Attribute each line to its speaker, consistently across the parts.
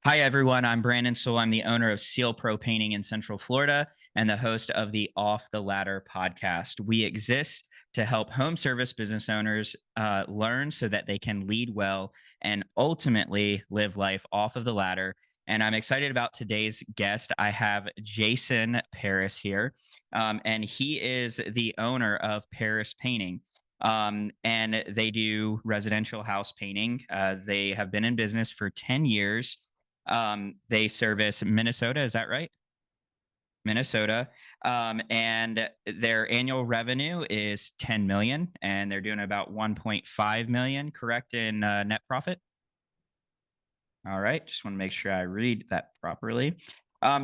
Speaker 1: Hi, everyone. I'm Branden. I'm the owner of Seal Pro Painting in Central Florida and the host of the Off the Ladder podcast. We exist to help home service business owners learn so that they can lead well and ultimately live life off of the ladder. And I'm excited about today's guest. I have Jason Paris here, and he is the owner of Paris Painting. And they do residential house painting. They have been in business for 10 years. They service Minnesota. Is that right? Minnesota. And their annual revenue is 10 million and they're doing about 1.5 million, correct, in net profit. All right. Just want to make sure I read that properly.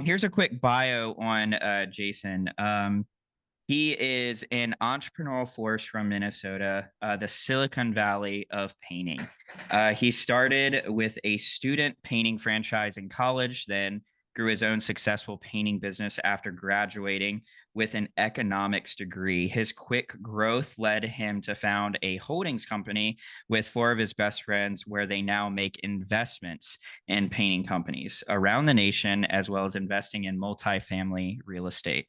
Speaker 1: Here's a quick bio on Jason. He is an entrepreneurial force from Minnesota, the Silicon Valley of painting. He started with a student painting franchise in college, then grew his own successful painting business after graduating with an economics degree. His quick growth led him to found a holdings company with four of his best friends, where they now make investments in painting companies around the nation, as well as investing in multifamily real estate.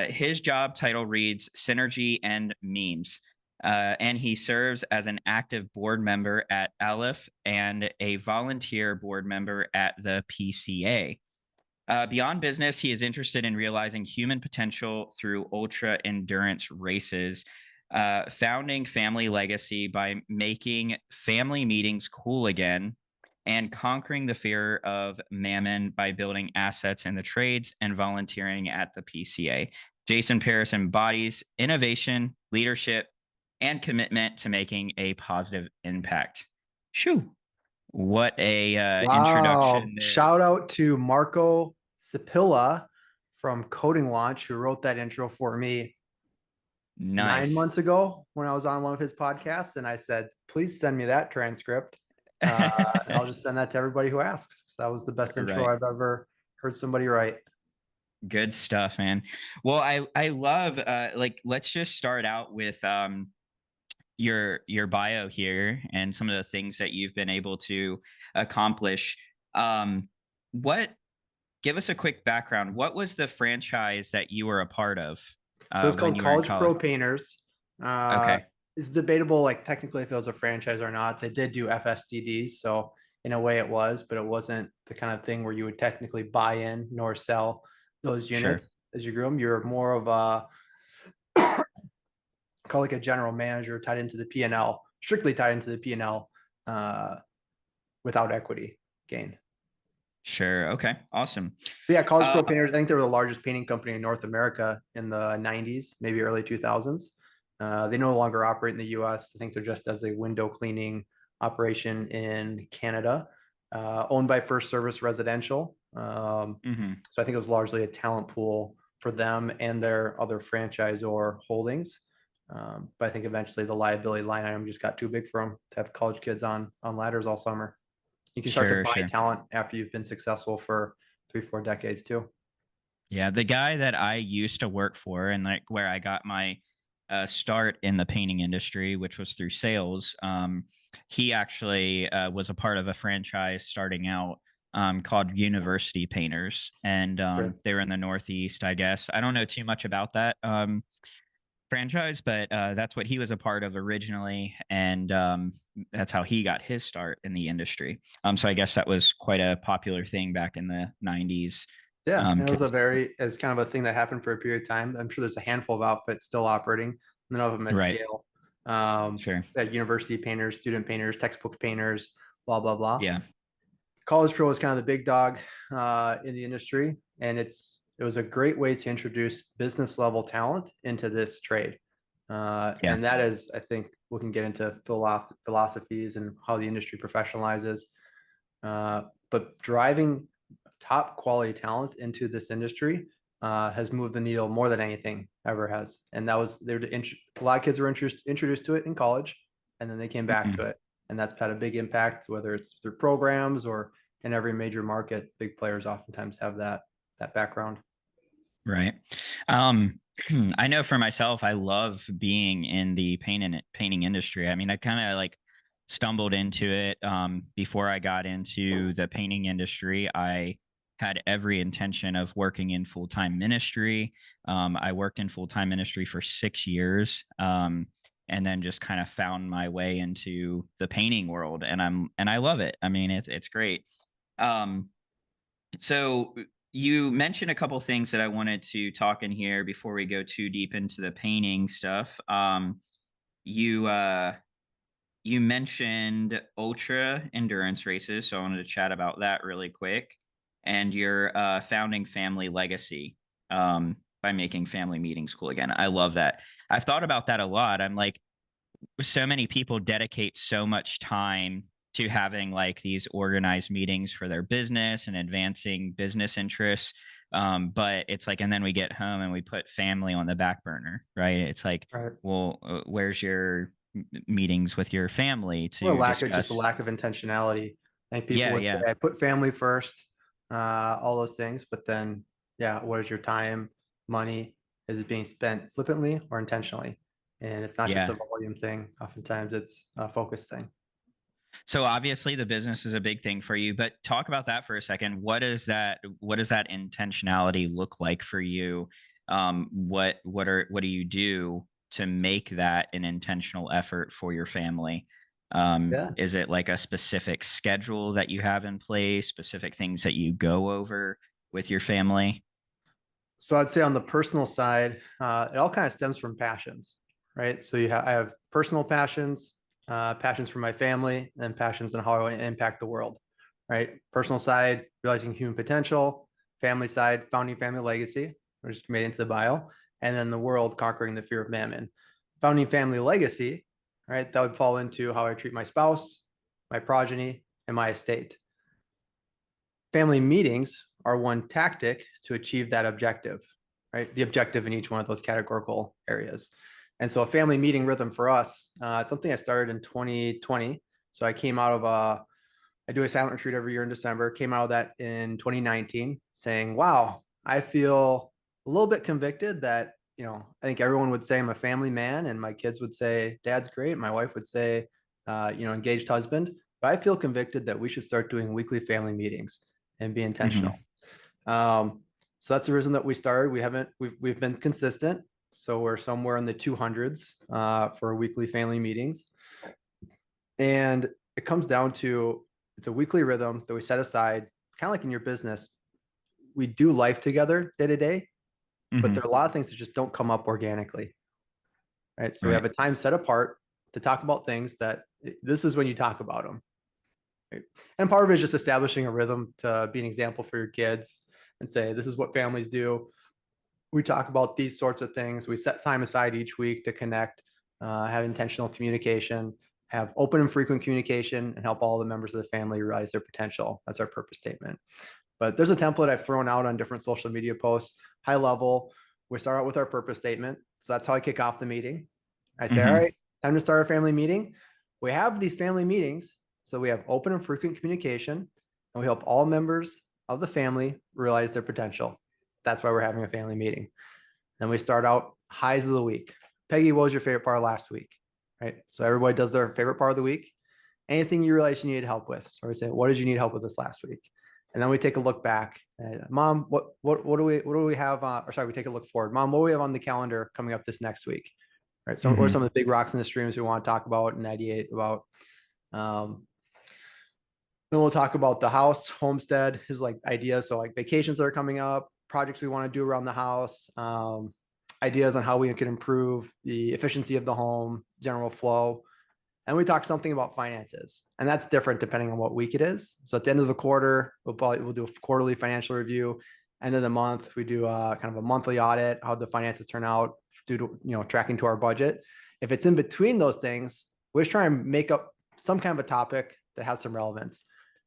Speaker 1: His job title reads Synergy and Memes. And he serves as an active board member at Aleph and a volunteer board member at the PCA. Beyond business, he is interested in realizing human potential through ultra endurance races, founding family legacy by making family meetings cool again, and conquering the fear of mammon by building assets in the trades and volunteering at the PCA. Jason Paris embodies innovation, leadership, and commitment to making a positive impact. Shoo! What a
Speaker 2: Wow.
Speaker 1: introduction there.
Speaker 2: Shout out to Marco Sipilla from Coding Launch, who wrote that intro for me nine
Speaker 1: Nice.
Speaker 2: months ago when I was on one of his podcasts. And I said, please send me that transcript. And I'll just send that to everybody who asks. So that was the best intro
Speaker 1: Right.
Speaker 2: I've ever heard somebody write.
Speaker 1: Good stuff, man. Well, I love like let's just start out with your bio here and some of the things that you've been able to accomplish. What Give us a quick background. What was the franchise that you were a part of
Speaker 2: So it's
Speaker 1: when
Speaker 2: called
Speaker 1: you were in
Speaker 2: College
Speaker 1: college?
Speaker 2: Pro Painters. Uh,
Speaker 1: Okay.
Speaker 2: it's debatable, like technically, if it was a franchise or not. They did do FSTDs, so in a way it was, but it wasn't the kind of thing where you would technically buy in nor sell those
Speaker 1: Sure.
Speaker 2: units as you grew them. You're more of a call like a general manager tied into the P&L, strictly tied into the P&L uh, without equity gain.
Speaker 1: Sure. Okay. Awesome.
Speaker 2: But yeah, College
Speaker 1: Uh,
Speaker 2: Pro Painters, I think they were the largest painting company in North America in the 90s, maybe early 2000s. They no longer operate in the US. I think they're just as a window cleaning operation in Canada, owned by First Service Residential.
Speaker 1: mhm.
Speaker 2: So I think it was largely a talent pool for them and their other franchisor holdings. But I think eventually the liability line item just got too big for them to have college kids on ladders all summer. You can start to
Speaker 1: Sure.
Speaker 2: buy
Speaker 1: Sure.
Speaker 2: talent after you've been successful for 3, 4 decades too.
Speaker 1: Yeah, the guy that I used to work for and like where I got my start in the painting industry, which was through sales, he actually was a part of a franchise starting out called University Painters, and
Speaker 2: Sure.
Speaker 1: they were in the Northeast, I guess. I don't know too much about that franchise, but that's what he was a part of originally, and that's how he got his start in the industry. So I guess that was quite a popular thing back in the '90s.
Speaker 2: Yeah, and it was a
Speaker 1: Because
Speaker 2: very it's kind of a thing that happened for a period of time. I'm sure there's a handful of outfits still operating, none of them at
Speaker 1: right,
Speaker 2: scale.
Speaker 1: sure,
Speaker 2: That university painters, student painters, textbook painters, blah blah blah.
Speaker 1: yeah.
Speaker 2: College Pro is kind of the big dog in the industry, and it was a great way to introduce business level talent into this trade.
Speaker 1: Yeah.
Speaker 2: And that is, I think, we can get into philosophies and how the industry professionalizes. But driving top quality talent into this industry has moved the needle more than anything ever has. And that was there to a lot of kids were introduced to it in college, and then they came back to
Speaker 1: Mhm.
Speaker 2: it, and that's had a big impact, whether it's through programs or in every major market. Big players oftentimes have that background.
Speaker 1: Right. I know for myself, I love being in the painting industry. I mean, I kind of like stumbled into it. Before I got into the painting industry, I had every intention of working in full time ministry. I worked in full time ministry for 6 years. And then just kind of found my way into the painting world, and I love it. I mean, it's great. Um, so you mentioned a couple things that I wanted to talk in here before we go too deep into the painting stuff. You you mentioned ultra endurance races, so I wanted to chat about that really quick, and your founding family legacy, by making family meetings cool again. I love that. I've thought about that a lot. I'm like, so many people dedicate so much time to having like these organized meetings for their business and advancing business interests. But it's like, and then we get home and we put family on the back burner, right? It's like,
Speaker 2: Right.
Speaker 1: well, where's your meetings with your family
Speaker 2: Or a
Speaker 1: to
Speaker 2: lack of just a
Speaker 1: discuss?
Speaker 2: lack of intentionality. I think people
Speaker 1: Yeah,
Speaker 2: would say,
Speaker 1: yeah,
Speaker 2: I put family first, all those things, but then, yeah, what is your time, money? Is it being spent flippantly or intentionally? And it's not just
Speaker 1: yeah.
Speaker 2: a volume thing. Oftentimes it's a focus thing.
Speaker 1: So obviously the business is a big thing for you, but talk about that for a second. What does that intentionality look like for you? What do you do to make that an intentional effort for your family?
Speaker 2: Yeah.
Speaker 1: Is it like a specific schedule that you have in place, specific things that you go over with your family?
Speaker 2: So I'd say on the personal side, it all kind of stems from passions, right? So I have personal passions, passions for my family, and passions on how I want to impact the world, right? Personal side, realizing human potential. Family side, founding family legacy, which is made into the bio, and then the world, conquering the fear of mammon. Founding family legacy, right? That would fall into how I treat my spouse, my progeny, and my estate. Family meetings are one tactic to achieve that objective, right? The objective in each one of those categorical areas. And so a family meeting rhythm for us, it's something I started in 2020. So I came out of I do a silent retreat every year in December, came out of that in 2019 saying, wow, I feel a little bit convicted that, I think everyone would say I'm a family man and my kids would say, dad's great. My wife would say, engaged husband, but I feel convicted that we should start doing weekly family meetings and be
Speaker 1: Hmm.
Speaker 2: intentional. So that's the reason that we started. We've been consistent. So we're somewhere in the 200s for weekly family meetings. And it comes down to it's a weekly rhythm that we set aside, kind of like in your business. We do life together day to day, but there
Speaker 1: Hmm.
Speaker 2: are a lot of things that just don't come up organically. Right. So we have
Speaker 1: Right.
Speaker 2: a time set apart to talk about things that this is when you talk about them. Right? And part of it is just establishing a rhythm to be an example for your kids and say, this is what families do. We talk about these sorts of things. We set time aside each week to connect, have intentional communication, have open and frequent communication, and help all the members of the family realize their potential. That's our purpose statement. But there's a template I've thrown out on different social media posts, high level. We start out with our purpose statement. So that's how I kick off the meeting. I say, all
Speaker 1: Hmm.
Speaker 2: right, time to start a family meeting. We have these family meetings. So we have open and frequent communication, and we help all members of the family realize their potential. That's why we're having a family meeting. And we start out highs of the week. Peggy, what was your favorite part of last week? Right. So everybody does their favorite part of the week. Anything you realize you needed help with. So we say, what did you need help with this last week? And then we take a look back. Mom, what do we have? Or sorry, we take a look forward. Mom, what do we have on the calendar coming up this next week? Right. So, what are some
Speaker 1: Hmm.
Speaker 2: of the big rocks in the streams we want to talk about and ideate about? Um, then we'll talk about the house, homestead, his like ideas. So like vacations that are coming up, projects we want to do around the house, ideas on how we can improve the efficiency of the home, general flow. And we talk something about finances, and that's different depending on what week it is. So at the end of the quarter, we'll do a quarterly financial review. End of the month, we do kind of a monthly audit, how the finances turn out due to tracking to our budget. If it's in between those things, we just try and make up some kind of a topic that has some relevance.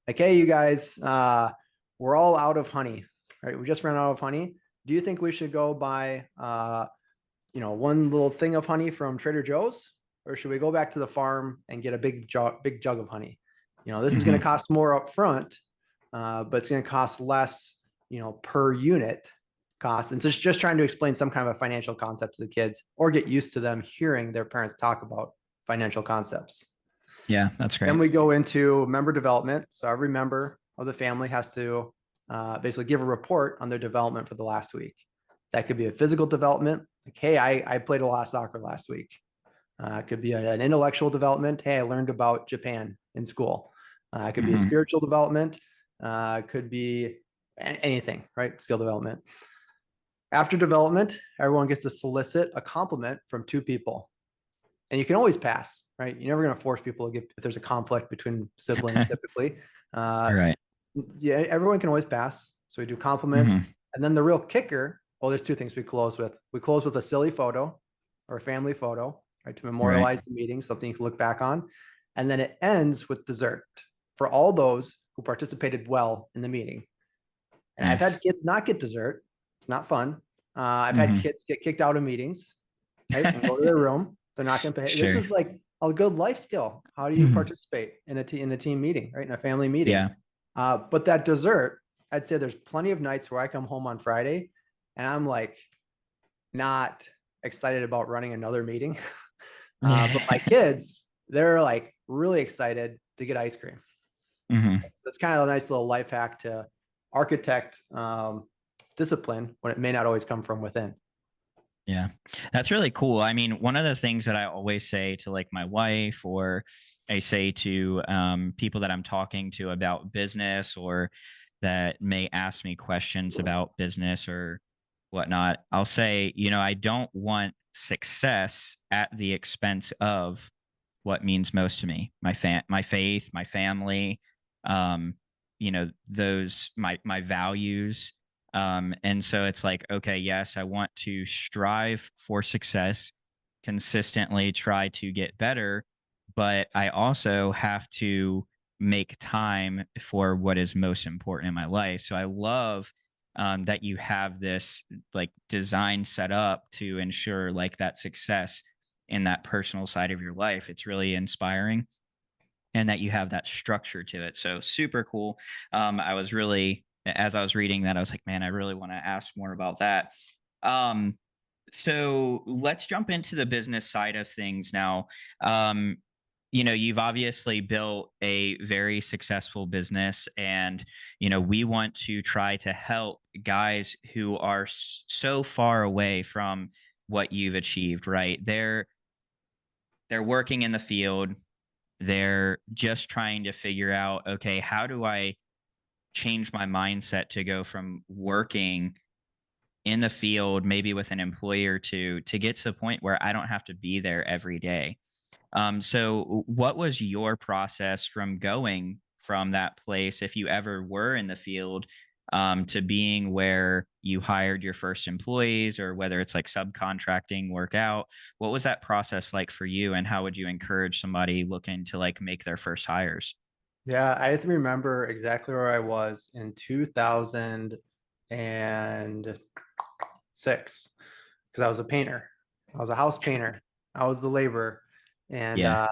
Speaker 2: Like, hey, you guys, we're all out of honey, right? We just ran out of honey. Do you think we should go buy, one little thing of honey from Trader Joe's? Or should we go back to the farm and get a big jug of honey? This is going to
Speaker 1: Hmm.
Speaker 2: cost more up front, but it's going to cost less, per unit cost. And just trying to explain some kind of a financial concept to the kids or get used to them hearing their parents talk about financial concepts.
Speaker 1: Yeah, that's
Speaker 2: Then
Speaker 1: great.
Speaker 2: we go into member development. So every member of the family has to basically give a report on their development for the last week. That could be a physical development, like, hey, I played a lot of soccer last week. It could be an intellectual development. Hey, I learned about Japan in school. It could be a
Speaker 1: Hmm.
Speaker 2: spiritual development. It could be anything, right? Skill development. After development, everyone gets to solicit a compliment from two people. And you can always pass, right? You're never going to force people to give, if there's a conflict between siblings, typically. Uh,
Speaker 1: Right.
Speaker 2: yeah, everyone can always pass. So we do compliments.
Speaker 1: Hmm.
Speaker 2: And then the real kicker, well, there's two things we close with. We close with a silly photo or a family photo, right? To
Speaker 1: Right.
Speaker 2: memorialize the meeting, something you can look back on. And then it ends with dessert for all those who participated well in the meeting. And I've
Speaker 1: Nice.
Speaker 2: had kids not get dessert. It's not fun. I've had
Speaker 1: Hmm.
Speaker 2: kids get kicked out of meetings, right? And go to their room. They're not going to pay. This
Speaker 1: Sure.
Speaker 2: is like a good life skill. How do you participate in in a team meeting, right? In a family meeting.
Speaker 1: Yeah.
Speaker 2: But that dessert, I'd say there's plenty of nights where I come home on Friday and I'm like not excited about running another meeting. But my kids, they're like really excited to get ice cream.
Speaker 1: Hmm.
Speaker 2: So it's kind of a nice little life hack to architect discipline when it may not always come from within.
Speaker 1: Yeah. That's really cool. I mean, one of the things that I always say to like my wife, or I say to people that I'm talking to about business, or that may ask me questions about business or whatnot, I'll say, I don't want success at the expense of what means most to me, my faith, my family, those my values. And so it's like, okay, yes, I want to strive for success, consistently try to get better, but I also have to make time for what is most important in my life. So I love that you have this like design set up to ensure like that success in that personal side of your life. It's really inspiring, and that you have that structure to it. So super cool. I was really, as I was reading that, I was like, man, I really want to ask more about that. Um, so let's jump into the business side of things now. Um, you've obviously built a very successful business, and we want to try to help guys who are so far away from what you've achieved. Right? They're working in the field. They're just trying to figure out, okay, how do I change my mindset to go from working in the field, maybe with an employer, to get to the point where I don't have to be there every day. So what was your process from going from that place, if you ever were in the field, to being where you hired your first employees, or whether it's like subcontracting work out? What was that process like for you, and how would you encourage somebody looking to like make their first hires?
Speaker 2: Yeah, I have to remember exactly where I was in 2006 because I was a painter. I was a house painter. I was the laborer. And
Speaker 1: Yeah.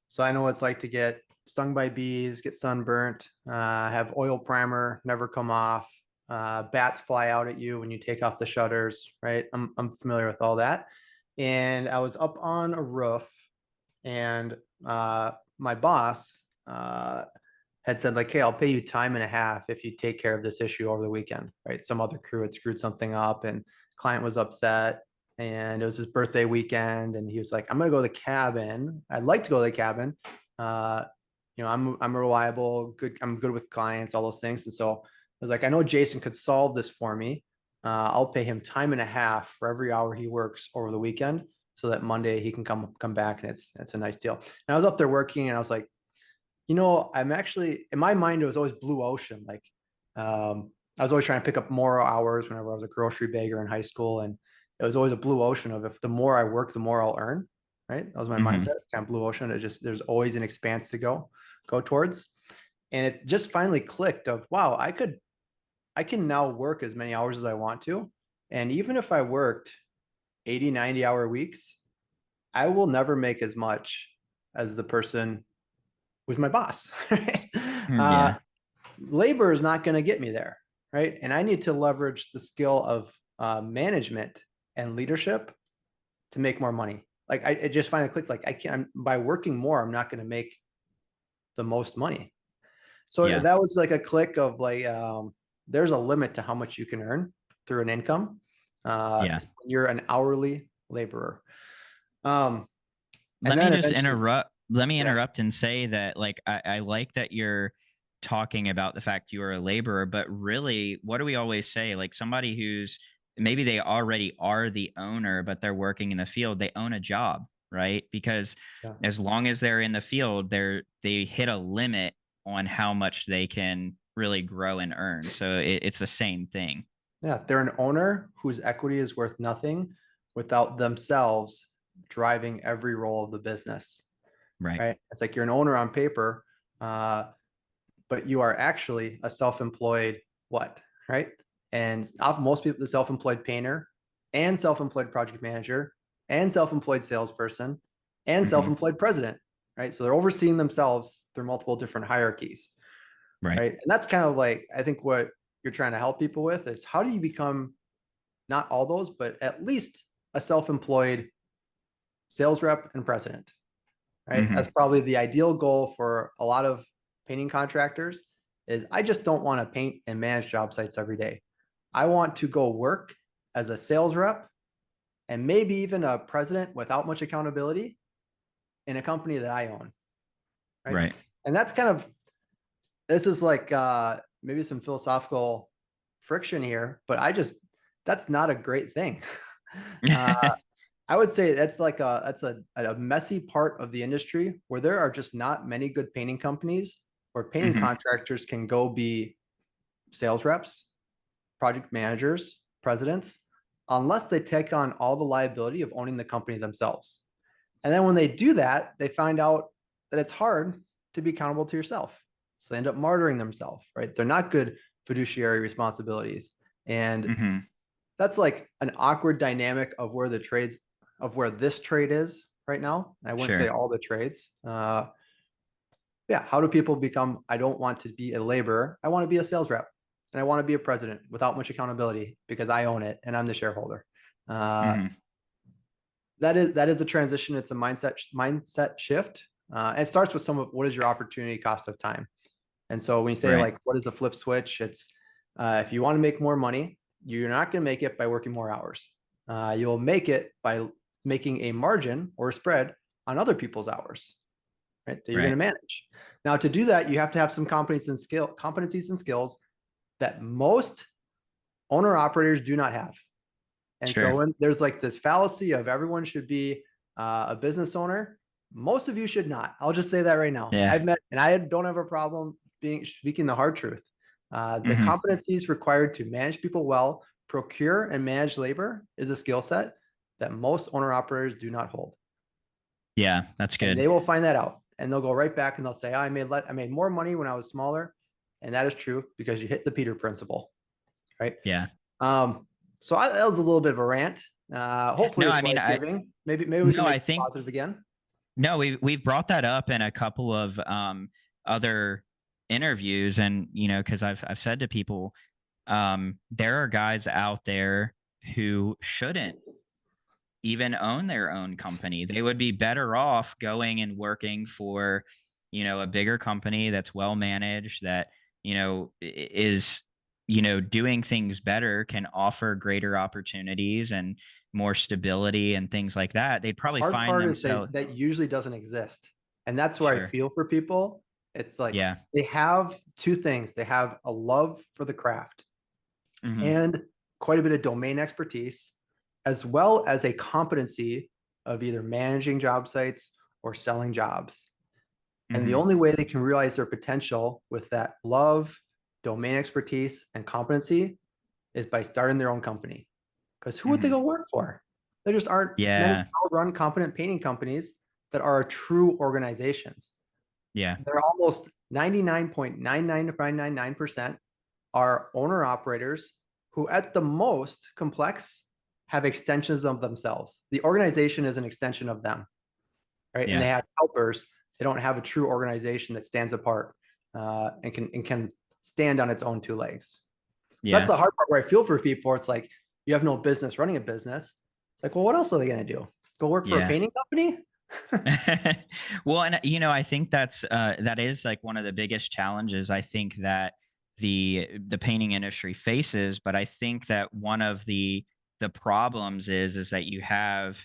Speaker 2: so I know what it's like to get stung by bees, get sunburnt, have oil primer never come off, bats fly out at you when you take off the shutters, right? I'm familiar with all that. And I was up on a roof, and my boss had said like, "Hey, I'll pay you time and a half if you take care of this issue over the weekend." Right? Some other crew had screwed something up, and client was upset, and it was his birthday weekend, and he was like, "I'm gonna go to the cabin. I'd like to go to the cabin. Uh, I'm reliable, good. I'm good with clients, all those things." And so I was like, "I know Jason could solve this for me. I'll pay him time and a half for every hour he works over the weekend, so that Monday he can come back, and it's a nice deal." And I was up there working, and I was like, I'm actually, in my mind, it was always blue ocean. Like, I was always trying to pick up more hours whenever I was a grocery bagger in high school. And it was always a blue ocean of, if the more I work, the more I'll earn. Right. That was my
Speaker 1: Hmm.
Speaker 2: mindset, kind of blue ocean. There's always an expanse to go towards. And it just finally clicked of, wow, I can now work as many hours as I want to. And even if I worked 80, 90-hour weeks, I will never make as much as the person who's my boss. Right? uh,
Speaker 1: Yeah.
Speaker 2: Labor is not going to get me there, right? And I need to leverage the skill of management and leadership to make more money. like I just finally clicked, like I can't, by working more, I'm not going to make the most money. So
Speaker 1: Yeah.
Speaker 2: that was like a click of like, there's a limit to how much you can earn through an income.
Speaker 1: Yeah.
Speaker 2: You're an hourly laborer. Um, and
Speaker 1: Let me
Speaker 2: then
Speaker 1: just
Speaker 2: eventually,
Speaker 1: interrupt. Let me
Speaker 2: yeah,
Speaker 1: interrupt and say that, like, I like that you're talking about the fact you are a laborer, but really, what do we always say? Like, somebody who's maybe they already are the owner, but they're working in the field, they own a job, right? Because
Speaker 2: yeah,
Speaker 1: as long as they're in the field, they hit a limit on how much they can really grow and earn. So it's the same thing.
Speaker 2: yeah. They're an owner whose equity is worth nothing without themselves driving every role of the business,
Speaker 1: Right.
Speaker 2: right? It's like you're an owner on paper, uh, but you are actually a self-employed what, right? And most people, the self-employed painter and self-employed project manager and self-employed salesperson and
Speaker 1: Hmm.
Speaker 2: self-employed president, right? So they're overseeing themselves through multiple different hierarchies,
Speaker 1: Right.
Speaker 2: right? And that's kind of like, I think what you're trying to help people with is how do you become not all those, but at least a self-employed sales rep and president, right? That's
Speaker 1: Hmm.
Speaker 2: probably the ideal goal for a lot of painting contractors is I just don't want to paint and manage job sites every day. I want to go work as a sales rep and maybe even a president without much accountability in a company that I own, right?
Speaker 1: Right.
Speaker 2: And that's kind of, this is like maybe some philosophical friction here, but that's not a great thing. uh, I would say that's like a messy part of the industry where there are just not many good painting companies where painting
Speaker 1: Hmm.
Speaker 2: contractors can go be sales reps, project managers, presidents, unless they take on all the liability of owning the company themselves. And then when they do that, they find out that it's hard to be accountable to yourself. So they end up martyring themselves, right? They're not good fiduciary responsibilities. And
Speaker 1: Hmm.
Speaker 2: that's like an awkward dynamic of where this trade is right now. I wouldn't say
Speaker 1: Sure.
Speaker 2: all the trades. Yeah. How do people become, I don't want to be a laborer. I want to be a sales rep and I want to be a president without much accountability because I own it and I'm the shareholder. Uh,
Speaker 1: Hmm.
Speaker 2: that is a transition. It's a mindset shift. And it starts with some of what is your opportunity cost of time. And so when you say
Speaker 1: Right.
Speaker 2: like, what is the flip switch? It's if you want to make more money, you're not going to make it by working more hours. You'll make it by making a margin or a spread on other people's hours, right? That you're going to
Speaker 1: Right.
Speaker 2: manage. Now, to do that, you have to have some competencies and skills that most owner operators do not have. And so
Speaker 1: Sure.
Speaker 2: when there's like this fallacy of everyone should be a business owner, most of you should not. I'll just say that right now.
Speaker 1: Yeah.
Speaker 2: I've met, and I don't have a problem speaking the hard truth. The
Speaker 1: Hmm.
Speaker 2: competencies required to manage people well, procure and manage labor is a skill set that most owner operators do not hold.
Speaker 1: Yeah, that's
Speaker 2: And
Speaker 1: good.
Speaker 2: they will find that out and they'll go right back and they'll say, I made more money when I was smaller. And that is true because you hit the Peter principle, right?
Speaker 1: Yeah.
Speaker 2: Um, that was a little bit of a rant. Hopefully
Speaker 1: No,
Speaker 2: it's
Speaker 1: I mean,
Speaker 2: life
Speaker 1: I
Speaker 2: giving. Maybe we can
Speaker 1: no,
Speaker 2: make
Speaker 1: I
Speaker 2: it
Speaker 1: think
Speaker 2: positive again.
Speaker 1: no, we've brought that up in a couple of other interviews, and because I've said to people, there are guys out there who shouldn't even own their own company. They would be better off going and working for, a bigger company that's well managed, that, is, doing things better, can offer greater opportunities and more stability and things like that. They'd
Speaker 2: The
Speaker 1: probably
Speaker 2: hard
Speaker 1: find
Speaker 2: part is
Speaker 1: themselves.
Speaker 2: that usually doesn't exist. And that's where I
Speaker 1: Sure.
Speaker 2: feel for people. It's like
Speaker 1: Yeah.
Speaker 2: they have two things. They have a love for the craft
Speaker 1: Hmm.
Speaker 2: and quite a bit of domain expertise, as well as a competency of either managing job sites or selling jobs. And the
Speaker 1: Hmm.
Speaker 2: only way they can realize their potential with that love, domain expertise, and competency is by starting their own company. Because who would they
Speaker 1: Hmm.
Speaker 2: go work for? There just aren't many
Speaker 1: Yeah.
Speaker 2: well-run, competent painting companies that are true organizations.
Speaker 1: Yeah.
Speaker 2: They're almost 99.99999% are owner operators who, at the most complex, have extensions of themselves. The organization is an extension of them, right? And they
Speaker 1: Yeah.
Speaker 2: have helpers. They don't have a true organization that stands apart and can stand on its own two legs. So that's
Speaker 1: Yeah.
Speaker 2: the hard part where I feel for people. It's like you have no business running a business. It's like, well, what else are they going to do? Go work for a
Speaker 1: Yeah.
Speaker 2: painting company?
Speaker 1: Well, and I think that is like one of the biggest challenges I think that the painting industry faces. But I think that one of the problems is that you have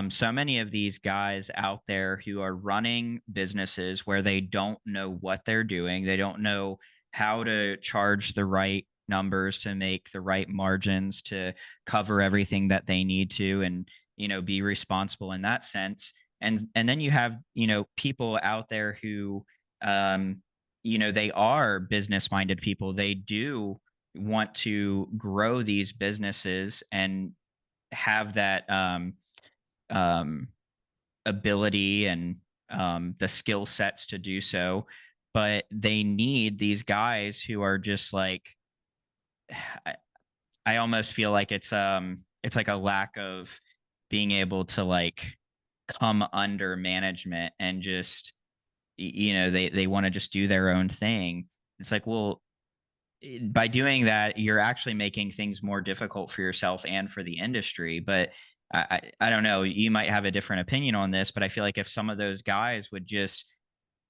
Speaker 1: so many of these guys out there who are running businesses where they don't know what they're doing. They don't know how to charge the right numbers to make the right margins to cover everything that they need to, and be responsible in that sense. And then you have people out there who they are business minded people. They do want to grow these businesses and have that um ability and the skill sets to do so, but they need these guys who are just like I, I almost feel like it's like a lack of being able to like come under management and just they want to just do their own thing. It's like, well, by doing that you're actually making things more difficult for yourself and for the industry. But I don't know, you might have a different opinion on this, but I feel like if some of those guys would just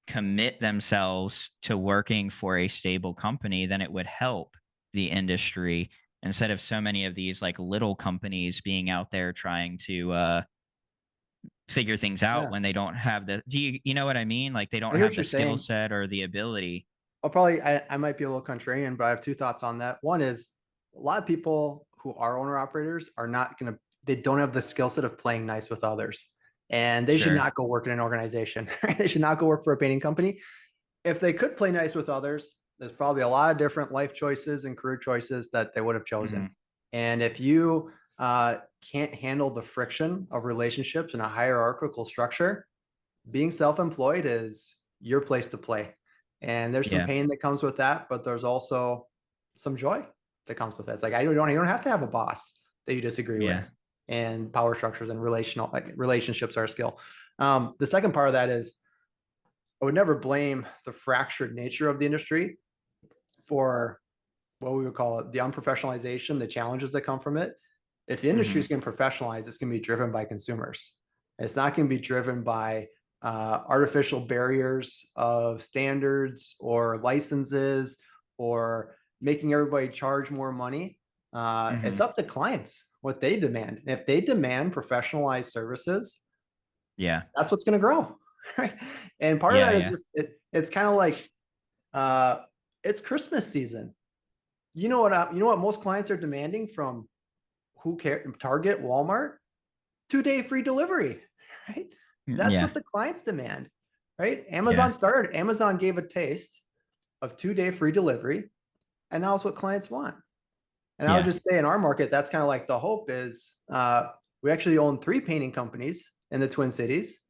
Speaker 1: commit themselves to working for a stable company, then it would help the industry, instead of so many of these like little companies being out there trying to figure things out
Speaker 2: Yeah,
Speaker 1: when they don't have the do you know what I mean? Like they
Speaker 2: I
Speaker 1: don't
Speaker 2: hear
Speaker 1: have
Speaker 2: what
Speaker 1: the
Speaker 2: you're
Speaker 1: skill
Speaker 2: saying.
Speaker 1: set or the ability.
Speaker 2: I might be a little contrarian, but I have two thoughts on that. One is a lot of people who are owner operators are not going to, they don't have the skill set of playing nice with others. And they should
Speaker 1: Sure.
Speaker 2: not go work in an organization. They should not go work for a painting company. If they could play nice with others, there's probably a lot of different life choices and career choices that they would have chosen.
Speaker 1: Mhm.
Speaker 2: And if you can't handle the friction of relationships in a hierarchical structure, being self-employed is your place to play. And there's some
Speaker 1: Yeah.
Speaker 2: pain that comes with that, but there's also some joy that comes with it. It's like you don't have to have a boss that you disagree
Speaker 1: Yeah.
Speaker 2: with, and power structures and relationships are a skill. The second part of that is I would never blame the fractured nature of the industry for what we would call it, the unprofessionalization, the challenges that come from it. If the industry
Speaker 1: Mhm.
Speaker 2: is going to professionalize, it's going to be driven by consumers. It's not going to be driven by artificial barriers of standards or licenses or making everybody charge more money. It's
Speaker 1: Mhm.
Speaker 2: up to clients what they demand. And if they demand professionalized services,
Speaker 1: Yeah.
Speaker 2: that's what's going to grow. Right. And part of
Speaker 1: Yeah,
Speaker 2: that is
Speaker 1: yeah.
Speaker 2: just it's kind of like uh, it's Christmas season. You know what most clients are demanding from who care Target, Walmart? 2-day free delivery, right? That's
Speaker 1: Yeah.
Speaker 2: what the clients demand, right?
Speaker 1: Yeah.
Speaker 2: Amazon gave a taste of 2-day free delivery, and now it's what clients want. And I would
Speaker 1: Yeah.
Speaker 2: just say in our market, that's kind of like the hope is we actually own 3 painting companies in the Twin Cities.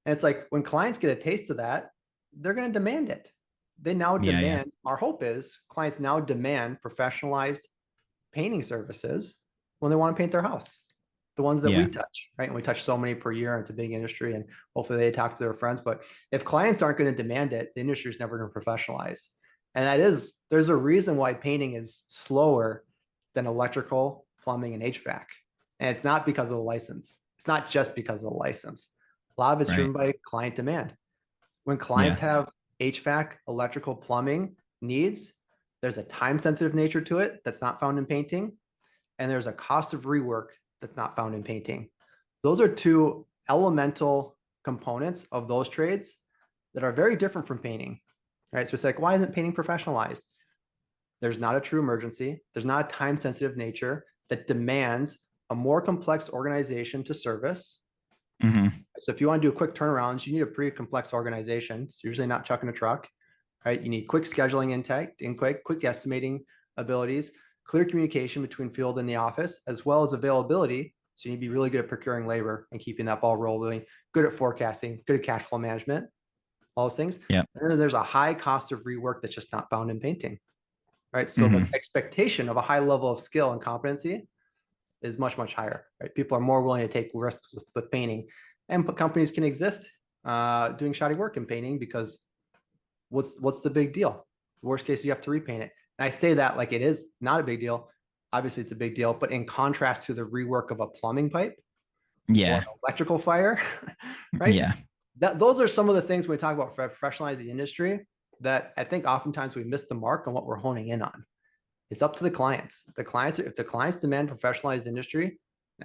Speaker 2: And it's like when clients get a taste of that, they're going to demand it. They now
Speaker 1: Yeah, yeah.
Speaker 2: demand, our hope is clients now demand professionalized painting services when they want to paint their house. The ones that we
Speaker 1: Yeah.
Speaker 2: touch, right? And we touch so many per year. It's a big industry, and hopefully they talk to their friends. But if clients aren't going to demand it, the industry is never going to professionalize. And there's a reason why painting is slower than electrical, plumbing, and HVAC. And it's not because of the license. It's not just because of the license. A lot of it's
Speaker 1: Right.
Speaker 2: driven by client demand. When
Speaker 1: Yeah.
Speaker 2: clients have HVAC, electrical, plumbing needs, there's a time sensitive nature to it that's not found in painting. And there's a cost of rework that's not found in painting. Those are two elemental components of those trades that are very different from painting, right? So it's like, why isn't painting professionalized? There's not a true emergency. There's not a time sensitive nature that demands a more complex organization to service.
Speaker 1: Mhm.
Speaker 2: So if you want to do quick turnarounds, you need a pretty complex organization. It's usually not chucking a truck, right? You need quick scheduling intake and quick estimating abilities, clear communication between field and the office, as well as availability. So you need to be really good at procuring labor and keeping that ball rolling, good at forecasting, good at cash flow management, all those things.
Speaker 1: Yep.
Speaker 2: And then there's a high cost of rework that's just not found in painting, right? So the
Speaker 1: Mhm.
Speaker 2: expectation of a high level of skill and competency is much, much higher, right? People are more willing to take risks with painting, and companies can exist doing shoddy work in painting because what's the big deal? Worst case, you have to repaint it. And I say that like it is not a big deal. Obviously, it's a big deal, but in contrast to the rework of a plumbing pipe, or
Speaker 1: Yeah.
Speaker 2: an electrical fire, right?
Speaker 1: Yeah.
Speaker 2: Those are some of the things when we talk about professionalizing the industry that I think oftentimes we miss the mark on what we're honing in on. It's up to the clients. If the clients demand professionalized industry,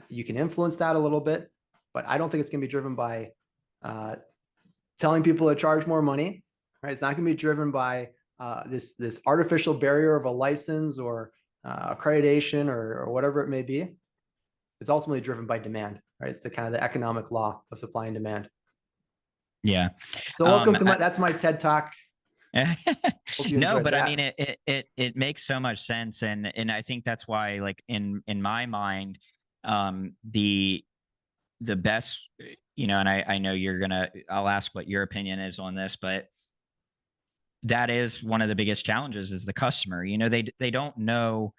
Speaker 2: you can influence that a little bit, but I don't think it's going to be driven by uh, telling people to charge more money, right? It's not going to be driven by this artificial barrier of a license or accreditation or whatever it may be. It's ultimately driven by demand, right? It's the kind of the economic law of supply and demand.
Speaker 1: Yeah.
Speaker 2: So welcome
Speaker 1: Um,
Speaker 2: to that's my TED talk. Hope you
Speaker 1: no,
Speaker 2: enjoyed
Speaker 1: but I mean,
Speaker 2: that.
Speaker 1: it makes so much sense, and I think that's why, like in my mind, the best, and I know I'll ask what your opinion is on this, but that is one of the biggest challenges is the customer. They don't know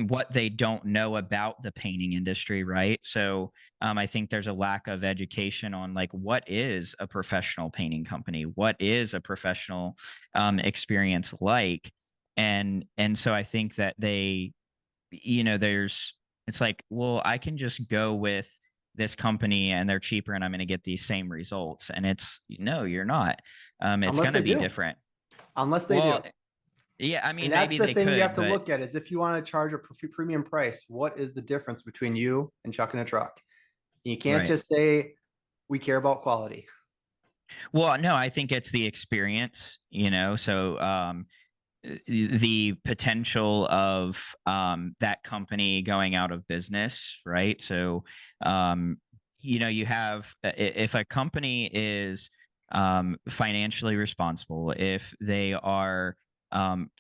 Speaker 1: what they don't know about the painting industry, right? So I think there's a lack of education on like what is a professional painting company, what is a professional experience like, and so I think that there's it's like, well, I can just go with this company and they're cheaper and I'm going to get these same results, and it's no, you're not. It's
Speaker 2: Unless
Speaker 1: going to
Speaker 2: they
Speaker 1: be
Speaker 2: do.
Speaker 1: different.
Speaker 2: Unless they
Speaker 1: Well,
Speaker 2: do.
Speaker 1: yeah, I
Speaker 2: And
Speaker 1: mean,
Speaker 2: that's
Speaker 1: maybe
Speaker 2: the
Speaker 1: they
Speaker 2: thing you have
Speaker 1: could,
Speaker 2: to
Speaker 1: but
Speaker 2: look at is if you want to charge a premium price, what is the difference between you and chucking a truck? You can't
Speaker 1: right.
Speaker 2: just say we care about quality.
Speaker 1: Well, no, I think it's the experience, so the potential of that company going out of business, right? So um you have, if a company is financially responsible, if they are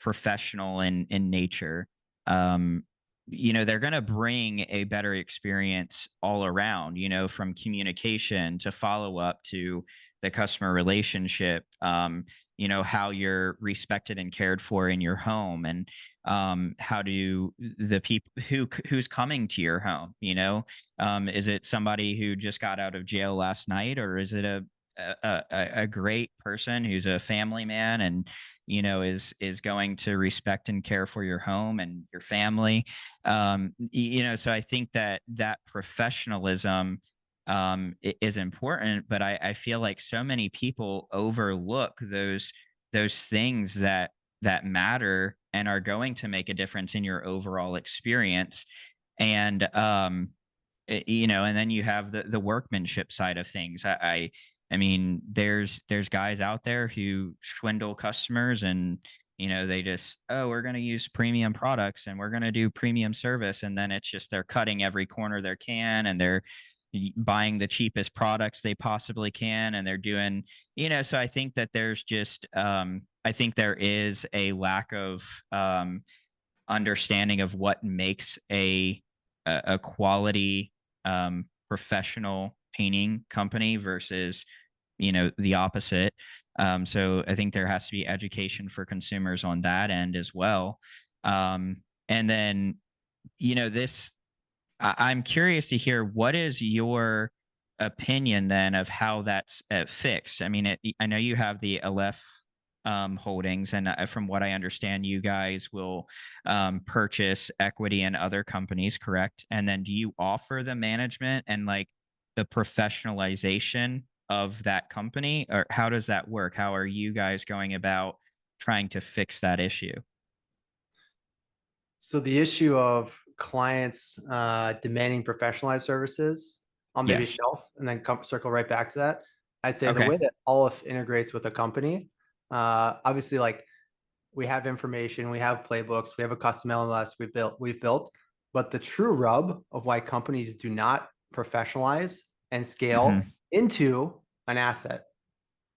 Speaker 1: professional in nature, um they're going to bring a better experience all around, from communication to follow up to the customer relationship, how you're respected and cared for in your home, and how do the people who's coming to your home, is it somebody who just got out of jail last night, or is it a great person who's a family man and is going to respect and care for your home and your family. So I think that professionalism is important, but I feel like so many people overlook those things that matter and are going to make a difference in your overall experience. And and then you have the workmanship side of things. I mean, there's guys out there who swindle customers, and they just, oh, we're going to use premium products and we're going to do premium service, and then it's just they're cutting every corner they can, and they're buying the cheapest products they possibly can, and they're doing, so I think that there's just I think there is a lack of understanding of what makes a quality professional painting company versus the opposite. So I think there has to be education for consumers on that end as well. And then this I'm curious to hear, what is your opinion then of how that's fixed? I mean, I know you have the LF holdings, and from what I understand, you guys will purchase equity in other companies, correct? And then do you offer the management and like the professionalization of that company, or how does that work? How are you guys going about trying to fix that issue?
Speaker 2: So the issue of clients demanding professionalized services, I'll maybe
Speaker 1: Yes.
Speaker 2: shelf and then come circle right back to that. I'd say the
Speaker 1: Okay.
Speaker 2: way that Olaf integrates with a company, obviously, like we have information, we have playbooks, we have a custom LMS we've built, but the true rub of why companies do not professionalize and scale
Speaker 1: Hmm.
Speaker 2: into an asset,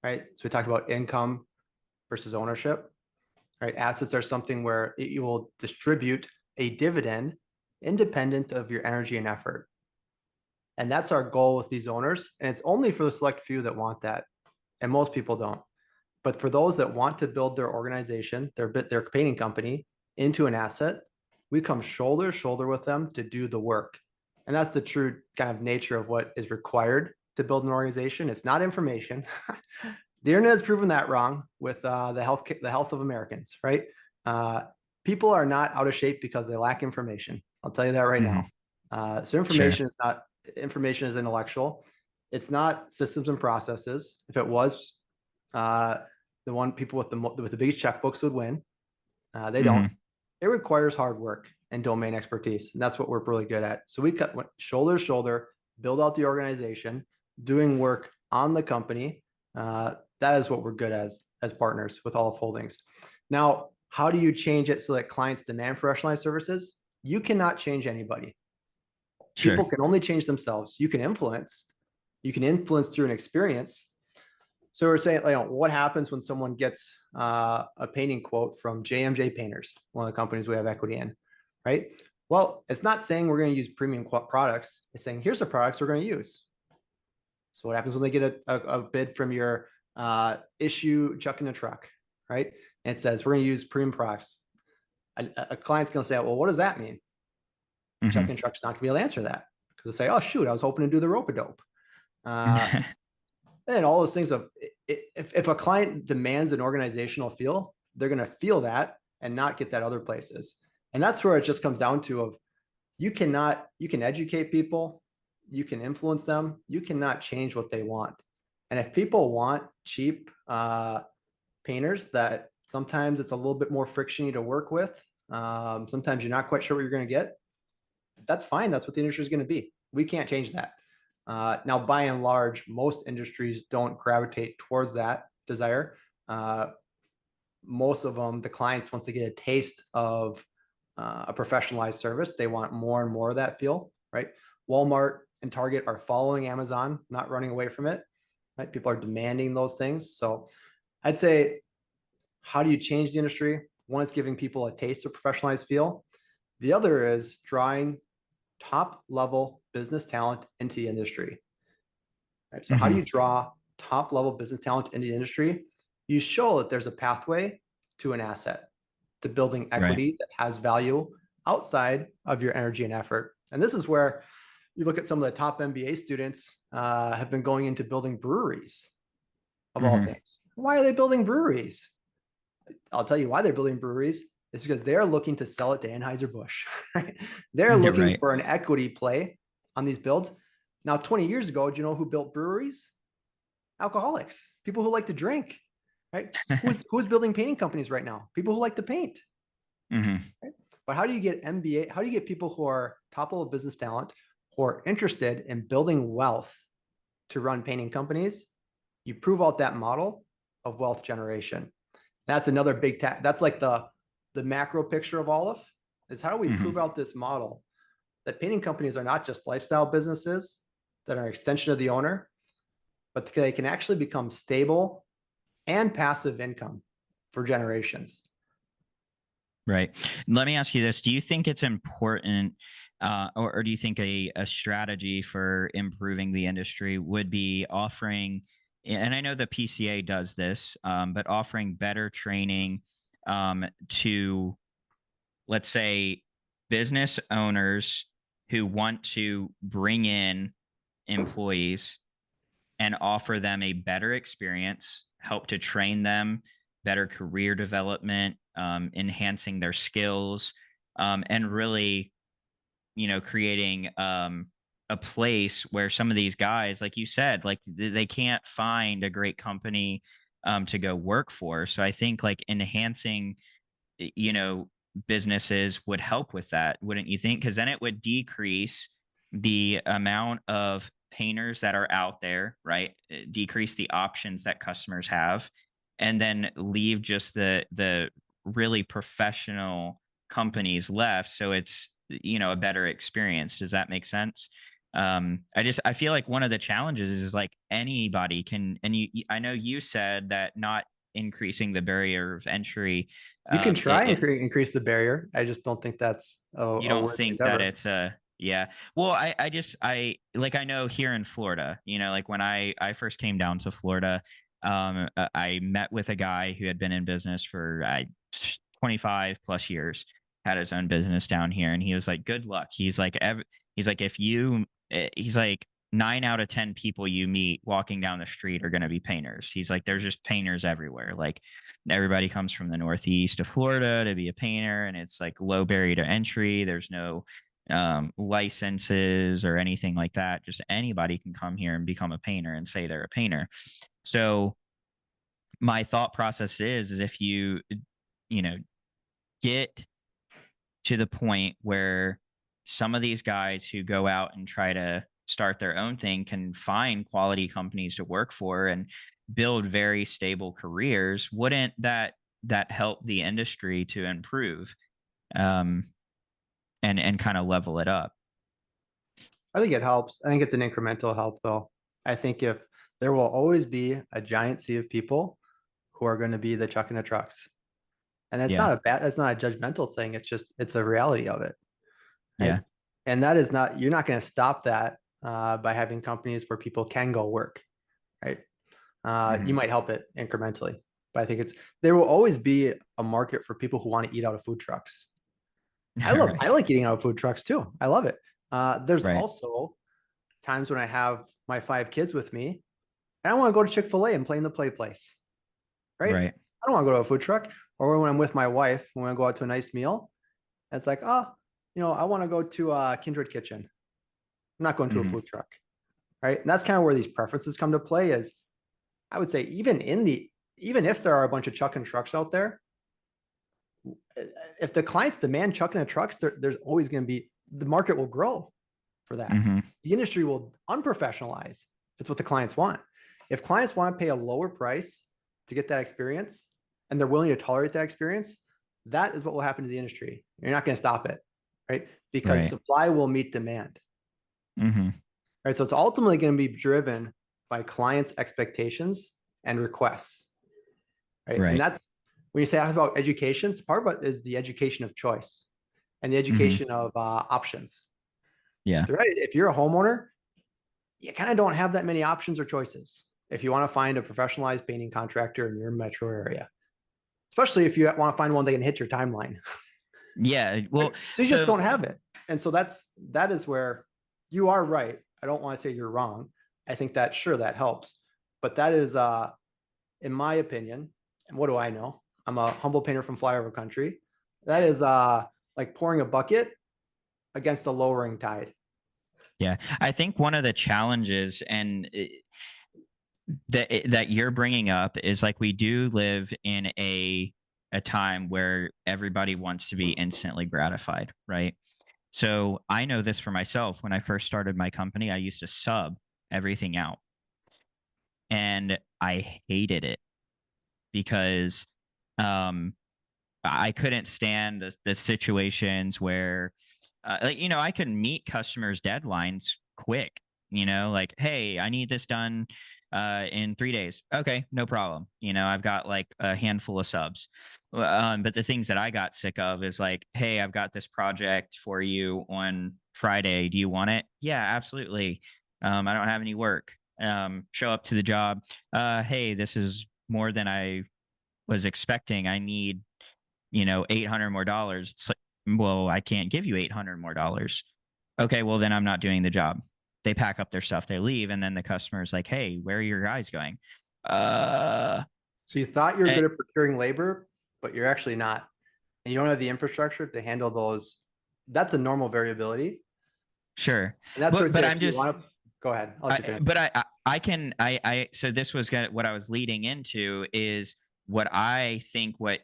Speaker 2: right? So we talked about income versus ownership, right? Assets are something where you will distribute a dividend independent of your energy and effort. And that's our goal with these owners. And it's only for the select few that want that. And most people don't. But for those that want to build their organization, their painting company into an asset, we come shoulder to shoulder with them to do the work. And that's the true kind of nature of what is required to build an organization. It's not information. The internet has proven that wrong with the health of Americans, right? Uh, People are not out of shape because they lack information. I'll tell you that right
Speaker 1: Hmm.
Speaker 2: now. So
Speaker 1: Sure.
Speaker 2: information is not information is intellectual. It's not systems and processes. If it was, uh, the one people with the biggest checkbooks would win. They don't.
Speaker 1: Hmm.
Speaker 2: It requires hard work and domain expertise, and that's what we're really good at. So we cut shoulder to shoulder, build out the organization, doing work on the company. That is what we're good as partners with Olive Holdings. Now, how do you change it so that clients demand professionalized services? You cannot change anybody.
Speaker 1: Sure.
Speaker 2: People can only change themselves. You can influence. You can influence through an experience. So we're saying, like, what happens when someone gets a painting quote from JMJ Painters, one of the companies we have equity in, right? Well, it's not saying we're going to use premium products. It's saying here's the products we're going to use. So what happens when they get a bid from your issue chuck in the truck, right? And it says we're going to use premium products. A client's going to say, well, what does that mean? Chuck
Speaker 1: Hmm.
Speaker 2: and truck's not going to be able to answer that because they say, oh shoot, I was hoping to do the rope-a-dope. And all those things of if a client demands an organizational feel, they're going to feel that and not get that other places. And that's where it just comes down to of you can educate people, you can influence them, you cannot change what they want. And if people want cheap painters that sometimes it's a little bit more frictiony to work with, sometimes you're not quite sure what you're going to get, that's fine. That's what the industry is going to be. We can't change that. Now, by and large, most industries don't gravitate towards that desire. Most of them, the clients, once they get a taste of a professionalized service, they want more and more of that feel, right? Walmart and Target are following Amazon, not running away from it, right? People are demanding those things. So I'd say, how do you change the industry? One is giving people a taste of professionalized feel. The other is drawing top level business talent into the industry. Right? So how do
Speaker 1: Hmm.
Speaker 2: you draw top level business talent into the industry? You show that there's a pathway to an asset, to building
Speaker 1: Right.
Speaker 2: equity that has value outside of your energy and effort. And this is where you look at some of the top MBA students have been going into building breweries of all
Speaker 1: Hmm.
Speaker 2: things. Why are they building breweries? I'll tell you why they're building breweries. It's because they're looking to sell it to Anheuser-Busch. Right? They're
Speaker 1: You're
Speaker 2: looking
Speaker 1: right.
Speaker 2: for an equity play on these builds. Now, 20 years ago, do you know who built breweries? Alcoholics, people who like to drink, right? Who's building painting companies right now? People who like to paint.
Speaker 1: Hmm.
Speaker 2: Right? But how do you get MBA? How do you get people who are top level business talent who are interested in building wealth to run painting companies? You prove out that model of wealth generation. That's another big that's like the macro picture of Olive is how do we
Speaker 1: Hmm.
Speaker 2: prove out this model that painting companies are not just lifestyle businesses that are an extension of the owner, but they can actually become stable and passive income for generations.
Speaker 1: Right. Let me ask you this. Do you think it's important, or do you think a strategy for improving the industry would be offering, and I know the PCA does this, but offering better training to, let's say, business owners who want to bring in employees and offer them a better experience, help to train them, better career development, enhancing their skills, and really, creating a place where some of these guys, like you said, like they can't find a great company to go work for. So I think like enhancing, you know, businesses would help with that, wouldn't you think? Because then it would decrease the amount of painters that are out there, right? Decrease the options that customers have, and then leave just the really professional companies left. So it's a better experience. Does that make sense? I feel like one of the challenges is like anybody can, and I know you said that not increasing the barrier of entry.
Speaker 2: You can try and
Speaker 1: It
Speaker 2: increase the barrier. I just don't think that's
Speaker 1: You
Speaker 2: a
Speaker 1: don't
Speaker 2: worthy
Speaker 1: think that
Speaker 2: endeavor.
Speaker 1: it's a yeah. Well, I like I know here in Florida, like when I first came down to Florida, I met with a guy who had been in business for 25 plus years, had his own business down here, and he was like, "Good luck." He's like, if you, he's like, 9 out of 10 people you meet walking down the street are going to be painters. He's like, there's just painters everywhere. Like everybody comes from the Northeast of Florida to be a painter, and it's like low barrier to entry. There's no licenses or anything like that. Just anybody can come here and become a painter and say they're a painter. So my thought process is if you, you know, get to the point where some of these guys who go out and try to start their own thing can find quality companies to work for and build very stable careers, wouldn't that help the industry to improve, um, and kind of level it up?
Speaker 2: I think it helps. I think it's an incremental help, though. I think if there will always be a giant sea of people who are going to be the chuck in the trucks, and it's
Speaker 1: Yeah,
Speaker 2: not a bad, it's not a judgmental thing. It's just it's a reality of it, right?
Speaker 1: yeah,
Speaker 2: And that is not you're not going to stop that by having companies where people can go work, right? You
Speaker 1: hmm,
Speaker 2: might help it incrementally, but I think it's there will always be a market for people who want to eat out of food trucks. I
Speaker 1: right,
Speaker 2: like eating out of food trucks too. I love it. There's
Speaker 1: right,
Speaker 2: also times when I have my 5 kids with me and I want to go to Chick-fil-A and play in the play place, right?
Speaker 1: right,
Speaker 2: I don't want to go to a food truck. Or when I'm with my wife, when I go out to a nice meal, it's like, oh, I want to go to a Kindred Kitchen. I'm not going to a
Speaker 1: hmm,
Speaker 2: food truck, right? And that's kind of where these preferences come to play. Is I would say even if there are a bunch of chuck and trucks out there, if the clients demand chuck and trucks, there's always going to be the market will grow for that.
Speaker 1: hmm,
Speaker 2: The industry will unprofessionalize. If it's what the clients want. If clients want to pay a lower price to get that experience and they're willing to tolerate that experience, that is what will happen to the industry. You're not going to stop it, right? Because
Speaker 1: right,
Speaker 2: supply will meet demand,
Speaker 1: hmm,
Speaker 2: right? So it's ultimately going to be driven by clients' expectations and requests, right? And
Speaker 1: right,
Speaker 2: that's when you say about education, part of it is the education of choice and the
Speaker 1: hmm,
Speaker 2: education of options.
Speaker 1: yeah,
Speaker 2: Right? If you're a homeowner, you kind of don't have that many options or choices if you want to find a professionalized painting contractor in your metro area, especially if you want to find one that can hit your timeline.
Speaker 1: yeah.
Speaker 2: Right?
Speaker 1: Well,
Speaker 2: So you just
Speaker 1: so
Speaker 2: don't have it. And so that is where you are right. I don't want to say you're wrong. I think that sure that helps. But that is in my opinion, and what do I know? I'm a humble painter from flyover country. That is like pouring a bucket against a lowering tide.
Speaker 1: yeah, I think one of the challenges and that you're bringing up is like we do live in a time where everybody wants to be instantly gratified, right? So I know this for myself. When I first started my company, I used to sub everything out, and I hated it because um I couldn't stand the situations where, like, I can meet customers' deadlines quick. Like, hey, I need this done in 3 days. Okay, no problem. I've got like a handful of subs. But the things that I got sick of is like, hey, I've got this project for you on Friday. Do you want it? Yeah, absolutely. I don't have any work. Show up to the job. Hey, this is more than I was expecting. I need 800 more dollars. It's like, well, I can't give you 800 more dollars. Okay, well, then I'm not doing the job. They pack up their stuff, they leave, and then the customer's like, hey, where are your guys going? Uh,
Speaker 2: So you thought you were
Speaker 1: eh,
Speaker 2: good at procuring labor, but you're actually not. And you don't have the infrastructure to handle those. That's a normal variability.
Speaker 1: sure.
Speaker 2: And that's where I
Speaker 1: But
Speaker 2: say
Speaker 1: I'm
Speaker 2: if you
Speaker 1: just,
Speaker 2: want to go ahead, I'll let you
Speaker 1: I,
Speaker 2: finish.
Speaker 1: but I can, so this was what I was leading into is what I think what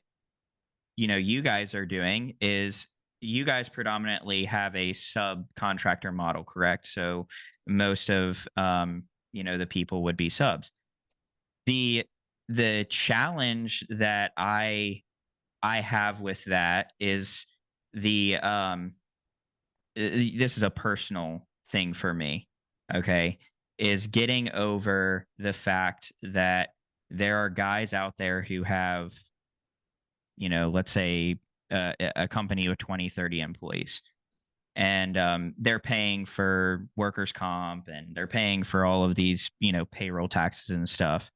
Speaker 1: you guys are doing is you guys predominantly have a subcontractor model, correct? So most of the people would be subs. The the challenge that I have with that is the this is a personal thing for me, okay? Is getting over the fact that there are guys out there who have let's say a company with 20, 30 employees, and they're paying for workers comp, and they're paying for all of these payroll taxes and stuff.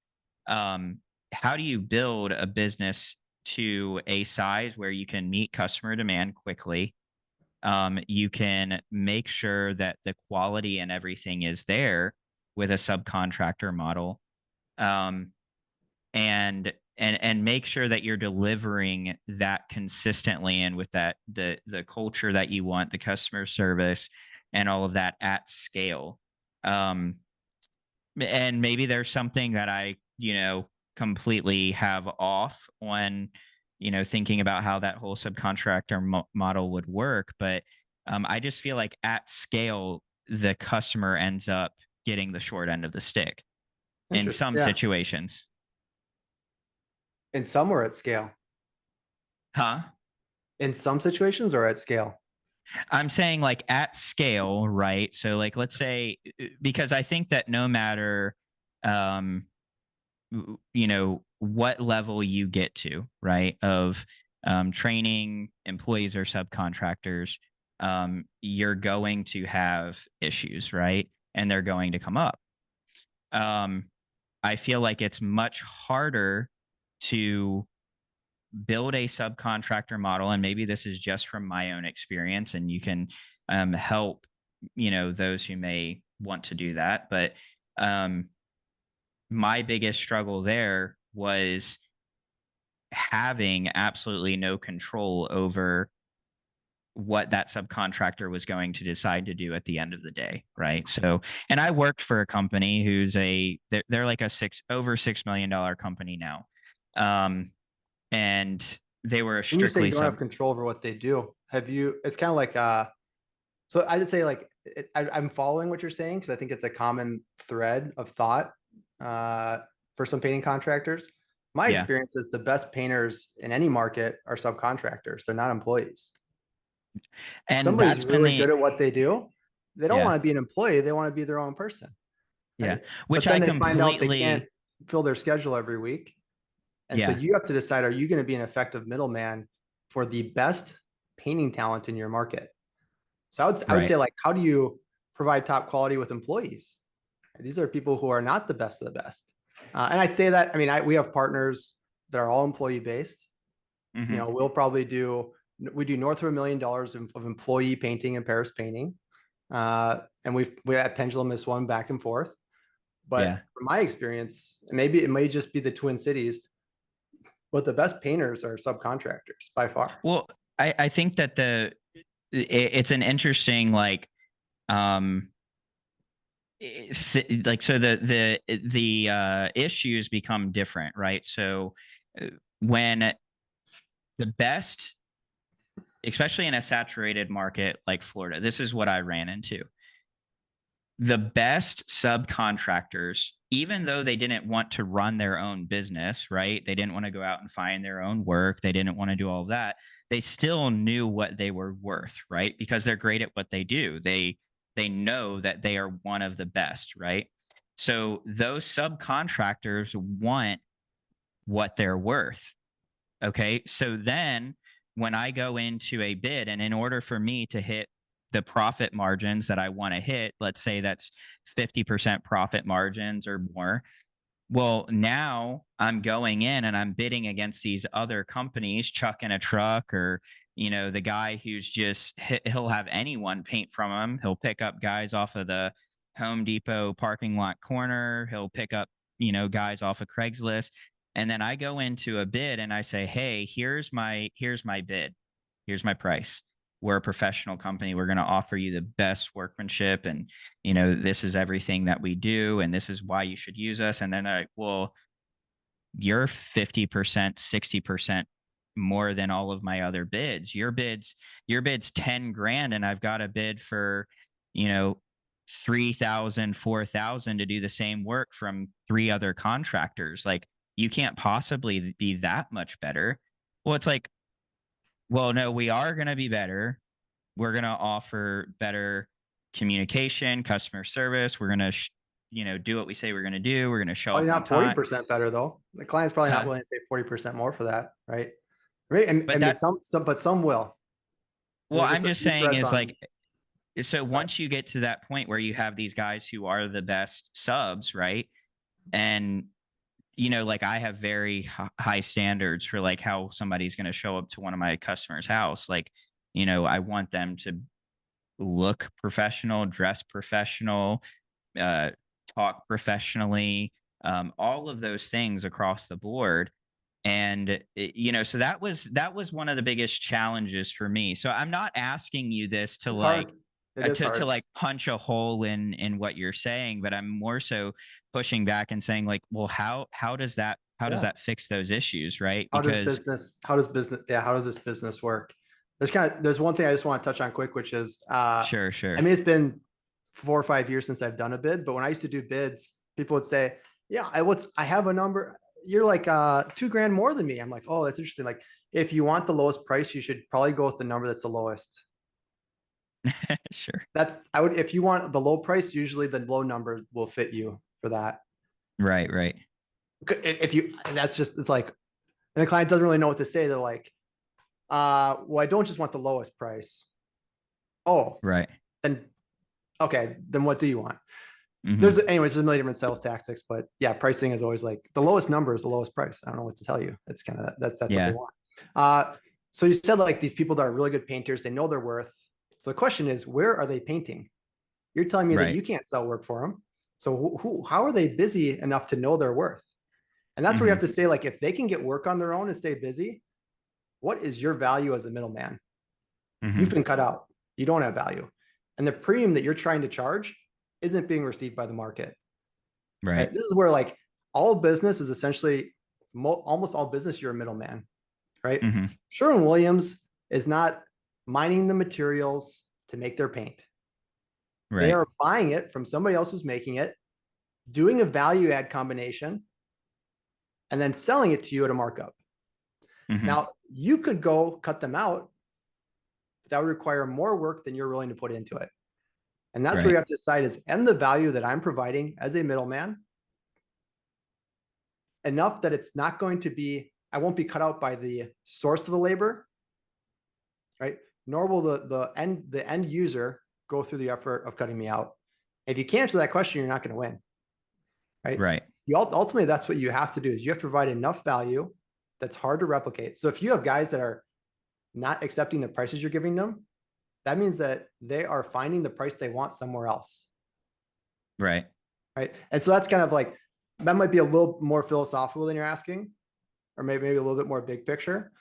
Speaker 1: How do you build a business to a size where you can meet customer demand quickly? You can make sure that the quality and everything is there with a subcontractor model, um, and and make sure that you're delivering that consistently and with that the culture that you want, the customer service and all of that at scale. Um, and maybe there's something that I, completely have off on, thinking about how that whole subcontractor model would work. But I just feel like at scale, the customer ends up getting the short end of the stick in
Speaker 2: Interesting.
Speaker 1: some
Speaker 2: Yeah.
Speaker 1: situations.
Speaker 2: In some or at scale.
Speaker 1: Huh?
Speaker 2: In some situations or at scale.
Speaker 1: I'm saying like at scale, right? So like let's say because I think that no matter um what level you get to, right? Of training employees or subcontractors, you're going to have issues, right? And they're going to come up. Um I feel like it's much harder to build a subcontractor model, and maybe this is just from my own experience and you can help those who may want to do that. But um my biggest struggle there was having absolutely no control over what that subcontractor was going to decide to do at the end of the day, right? So, and I worked for a company who's they're like a over $6 million company now. um and they were a
Speaker 2: When you say you
Speaker 1: strictly
Speaker 2: don't have
Speaker 1: sub.
Speaker 2: control over what they do, have you, it's kind of like, so I would say like, I'm following what you're saying because I think it's a common thread of thought uh, for some painting contractors. My
Speaker 1: Yeah,
Speaker 2: experience is the best painters in any market are subcontractors. They're not employees. If
Speaker 1: and
Speaker 2: somebody's
Speaker 1: that's been
Speaker 2: really
Speaker 1: the
Speaker 2: good at what they do, they don't
Speaker 1: yeah,
Speaker 2: want to be an employee. They want to be their own person,
Speaker 1: yeah,
Speaker 2: right?
Speaker 1: which
Speaker 2: But
Speaker 1: I
Speaker 2: then they find out they can't
Speaker 1: completely.
Speaker 2: fill their schedule every week. And so
Speaker 1: Yeah,
Speaker 2: you have to decide, are you going to be an effective middleman for the best painting talent in your market? So I would
Speaker 1: right.
Speaker 2: say like, how do you provide top quality with employees? These are people who are not the best of the best. And I say that, I mean, we have partners that are all employee based.
Speaker 1: Hmm.
Speaker 2: We'll probably we do north of $1 million of employee painting and Paris painting. And we at Pendulum this one back and forth. But
Speaker 1: Yeah.
Speaker 2: from my experience, maybe it may just be the Twin Cities, but the best painters are subcontractors by far.
Speaker 1: Well, I think that it's an interesting like um like so the issues become different, right? So uh, when the best, especially in a saturated market like Florida, this is what I ran into. The best subcontractors, even though they didn't want to run their own business, right? They didn't want to go out and find their own work. They didn't want to do all of that. They still knew what they were worth, right? Because they're great at what they do. They know that they are one of the best, right? So those subcontractors want what they're worth. Okay. So then when I go into a bid, and in order for me to hit the profit margins that I want to hit, let's say that's 50% profit margins or more. Well, now I'm going in and I'm bidding against these other companies, Chuck in a truck, or, the guy who's just, he'll have anyone paint from him. He'll pick up guys off of the Home Depot parking lot corner. He'll pick up, guys off of Craigslist. And then I go into a bid and I say, hey, here's my bid. Here's my price. We're a professional company. We're going to offer you the best workmanship, and this is everything that we do, and this is why you should use us. And then well, you're 50%, 60% more than all of my other bids. Your bid's 10 grand, and I've got a bid for, you know, 3,000, 4,000 to do the same work from three other contractors. Like, you can't possibly be that much better. Well, it's like, well, no, we are going to be better. We're going to offer better communication, customer service. We're going to, do what we say we're going to do. We're going to show
Speaker 2: Probably
Speaker 1: up on
Speaker 2: not forty
Speaker 1: time.
Speaker 2: percent better though. The client's probably not
Speaker 1: Huh?
Speaker 2: willing to pay 40% more for that, right? Right.
Speaker 1: But
Speaker 2: But
Speaker 1: that,
Speaker 2: some will.
Speaker 1: well,
Speaker 2: There's
Speaker 1: I'm
Speaker 2: just a
Speaker 1: just
Speaker 2: few
Speaker 1: saying
Speaker 2: threads
Speaker 1: is
Speaker 2: on.
Speaker 1: like, so
Speaker 2: But
Speaker 1: once you get to that point where you have these guys who are the best subs, right? And, like I have very high standards for like how somebody's going to show up to one of my customers' house. Like, I want them to look professional, dress professional, uh, talk professionally, all of those things across the board. And so that was one of the biggest challenges for me. So I'm not asking you this to
Speaker 2: It's
Speaker 1: like
Speaker 2: hard. It is
Speaker 1: to
Speaker 2: hard.
Speaker 1: like punch a hole in what you're saying, but I'm more so pushing back and saying like, well, how does
Speaker 2: Yeah.
Speaker 1: that fix those issues, right?
Speaker 2: How does
Speaker 1: Because
Speaker 2: business, yeah, how does this business work? There's one thing I just want to touch on quick, which is,
Speaker 1: sure,
Speaker 2: I
Speaker 1: sure.
Speaker 2: mean, it's been 4 or 5 years since I've done a bid, but when I used to do bids, people would say, yeah, I have a number. You're like, 2 grand more than me. I'm like, oh, that's interesting. Like, if you want the lowest price, you should probably go with the number that's the lowest.
Speaker 1: Sure.
Speaker 2: If you want the low price, usually the low number will fit you for that.
Speaker 1: Right, right,
Speaker 2: If you, that's just, it's like, and the client doesn't really know what to say. They're like, well, I don't just want the lowest price. Oh,
Speaker 1: right.
Speaker 2: then okay, then what do you want?
Speaker 1: Hmm.
Speaker 2: There's a million different sales tactics, but yeah, pricing is always like the lowest number is the lowest price. I don't know what to tell you. It's kind of that's what they
Speaker 1: Yeah.
Speaker 2: want. Uh, so you said like these people that are really good painters, they know their worth. So the question is, where are they painting? You're telling me that
Speaker 1: Right.
Speaker 2: you can't sell work for them. So how are they busy enough to know their worth? And that's where you have
Speaker 1: Hmm.
Speaker 2: to say, like, if they can get work on their own and stay busy, what is your value as a middleman? You've
Speaker 1: Hmm.
Speaker 2: been cut out. You don't have value. And the premium that you're trying to charge isn't being received by the market.
Speaker 1: Right.
Speaker 2: Right. This is where like all business is essentially almost all business, you're a middleman, right?
Speaker 1: Hmm.
Speaker 2: Sherwin-Williams is not mining the materials to make their paint. They
Speaker 1: Right.
Speaker 2: are buying it from somebody else who's making it, doing a value add combination, and then selling it to you at a markup.
Speaker 1: Hmm.
Speaker 2: Now, you could go cut them out, but that would require more work than you're willing to put into it. And that's where
Speaker 1: Right.
Speaker 2: you have to decide is, and the value that I'm providing as a middleman enough that it's not going to be, I won't be cut out by the source of the labor, right? Nor will the end user go through the effort of cutting me out. If you can't answer that question, you're not going to win, right?
Speaker 1: Right.
Speaker 2: Ultimately, that's what you have to do is you have to provide enough value that's hard to replicate. So if you have guys that are not accepting the prices you're giving them, that means that they are finding the price they want somewhere else,
Speaker 1: Right.
Speaker 2: right? And so that's kind of like, that might be a little more philosophical than you're asking, or maybe a little bit more big picture.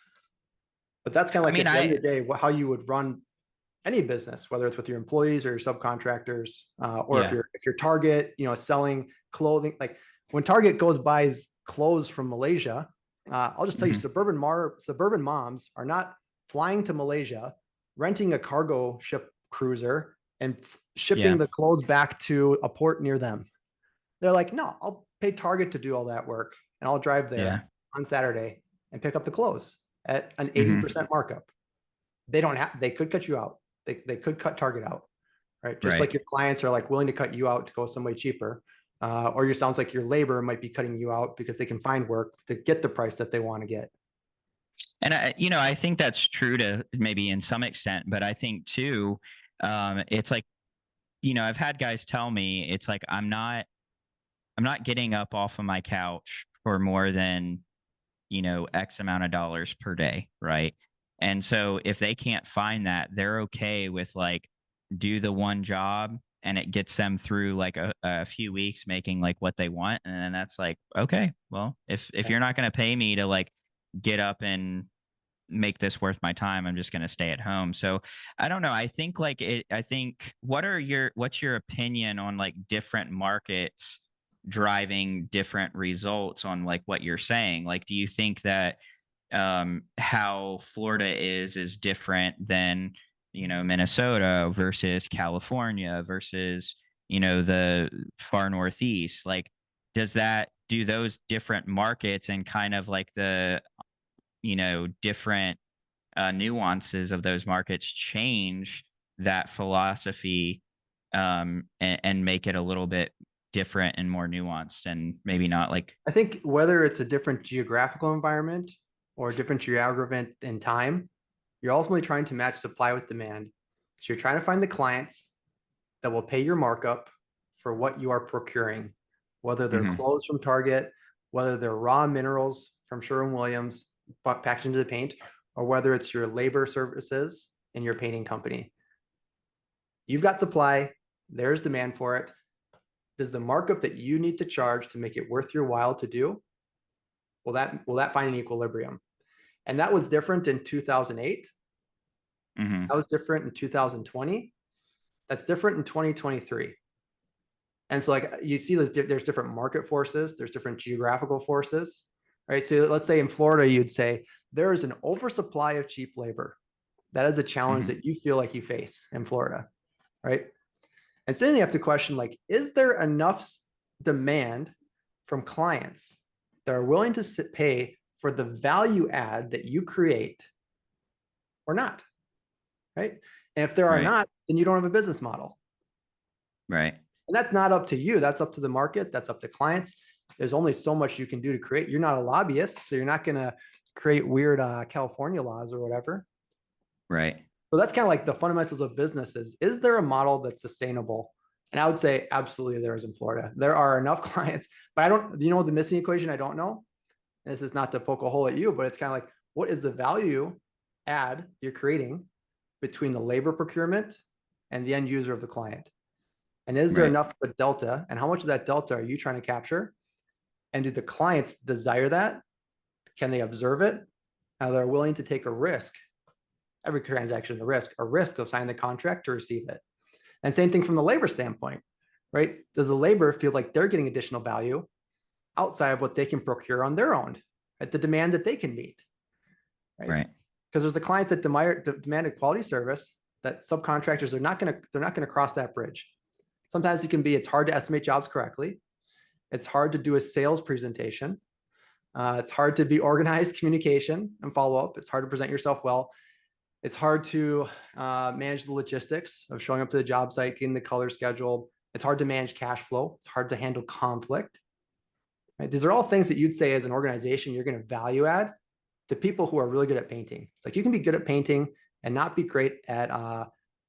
Speaker 2: But that's kind of
Speaker 1: I
Speaker 2: like
Speaker 1: mean,
Speaker 2: at the end
Speaker 1: I
Speaker 2: of the day, how you would run any business, whether it's with your employees or your subcontractors, or
Speaker 1: yeah.
Speaker 2: if your Target, selling clothing. Like when Target goes buys clothes from Malaysia, I'll just tell you,
Speaker 1: Hmm.
Speaker 2: suburban moms are not flying to Malaysia, renting a cargo ship cruiser, and shipping
Speaker 1: Yeah.
Speaker 2: the clothes back to a port near them. They're like, no, I'll pay Target to do all that work, and I'll drive
Speaker 1: Yeah.
Speaker 2: there on Saturday and pick up the clothes at an
Speaker 1: Hmm.
Speaker 2: 80% markup. They could cut you out. They could cut Target out, right? Just
Speaker 1: Right.
Speaker 2: like your clients are like willing to cut you out to go some way cheaper. Or you sounds like your labor might be cutting you out because they can find work to get the price that they want to get.
Speaker 1: And I think that's true to maybe in some extent, but I think too, it's like, I've had guys tell me it's like I'm not getting up off of my couch for more than, X amount of dollars per day, right? And so if they can't find that, they're okay with like do the one job and it gets them through like a few weeks making like what they want. And then that's like, okay, well, if
Speaker 2: Yeah.
Speaker 1: you're not going to pay me to like get up and make this worth my time, I'm just going to stay at home. So I don't know, I think what's your opinion on like different markets driving different results on like what you're saying? Like, do you think that how Florida is different than Minnesota versus California versus the far northeast? Like, do those different markets and kind of like the different nuances of those markets change that philosophy, and make it a little bit different and more nuanced and maybe not like
Speaker 2: I think whether it's a different geographical environment or a different geography in time, you're ultimately trying to match supply with demand. So you're trying to find the clients that will pay your markup for what you are procuring, whether they're
Speaker 1: mhm,
Speaker 2: clothes from Target, whether they're raw minerals from Sherwin-Williams packaged into the paint, or whether it's your labor services in your painting company. You've got supply, there's demand for it. Does the markup that you need to charge to make it worth your while to do Will that find an equilibrium? And that was different in 2008.
Speaker 1: Hmm.
Speaker 2: That was different in 2020. That's different in 2023. And so like you see there's different market forces, there's different geographical forces, right? So let's say in Florida, you'd say there is an oversupply of cheap labor. That is a challenge
Speaker 1: Hmm.
Speaker 2: that you feel like you face in Florida, right? And so then you have to question like, is there enough demand from clients that are willing to pay for the value add that you create or not, right? And if there are
Speaker 1: Right.
Speaker 2: not, then you don't have a business model.
Speaker 1: Right.
Speaker 2: And that's not up to you. That's up to the market. That's up to clients. There's only so much you can do to create. You're not a lobbyist, so you're not going to create weird California laws or whatever.
Speaker 1: Right.
Speaker 2: So that's kind of like the fundamentals of business is there a model that's sustainable? And I would say absolutely there is in Florida. There are enough clients, but I don't, you know, the missing equation, I don't know. And this is not to poke a hole at you, but it's kind of like, what is the value add you're creating between the labor procurement and the end user of the client? And is there
Speaker 1: Right.
Speaker 2: enough of a delta? And how much of that delta are you trying to capture? And do the clients desire that? Can they observe it? Now they're willing to take a risk. Every transaction is a risk of signing the contract to receive it. And same thing from the labor standpoint, right? Does the labor feel like they're getting additional value outside of what they can procure on their own at the demand that they can meet, right?
Speaker 1: Right.
Speaker 2: Because there's the clients that demand a quality service that subcontractors are not going to, they're not going to cross that bridge. Sometimes it can be, it's hard to estimate jobs correctly. It's hard to do a sales presentation. It's hard to be organized communication and follow up. It's hard to present yourself well. It's hard to manage the logistics of showing up to the job site, getting the color scheduled. It's hard to manage cash flow. It's hard to handle conflict. Right? These are all things that you'd say as an organization you're going to value add to people who are really good at painting. It's like you can be good at painting and not be great at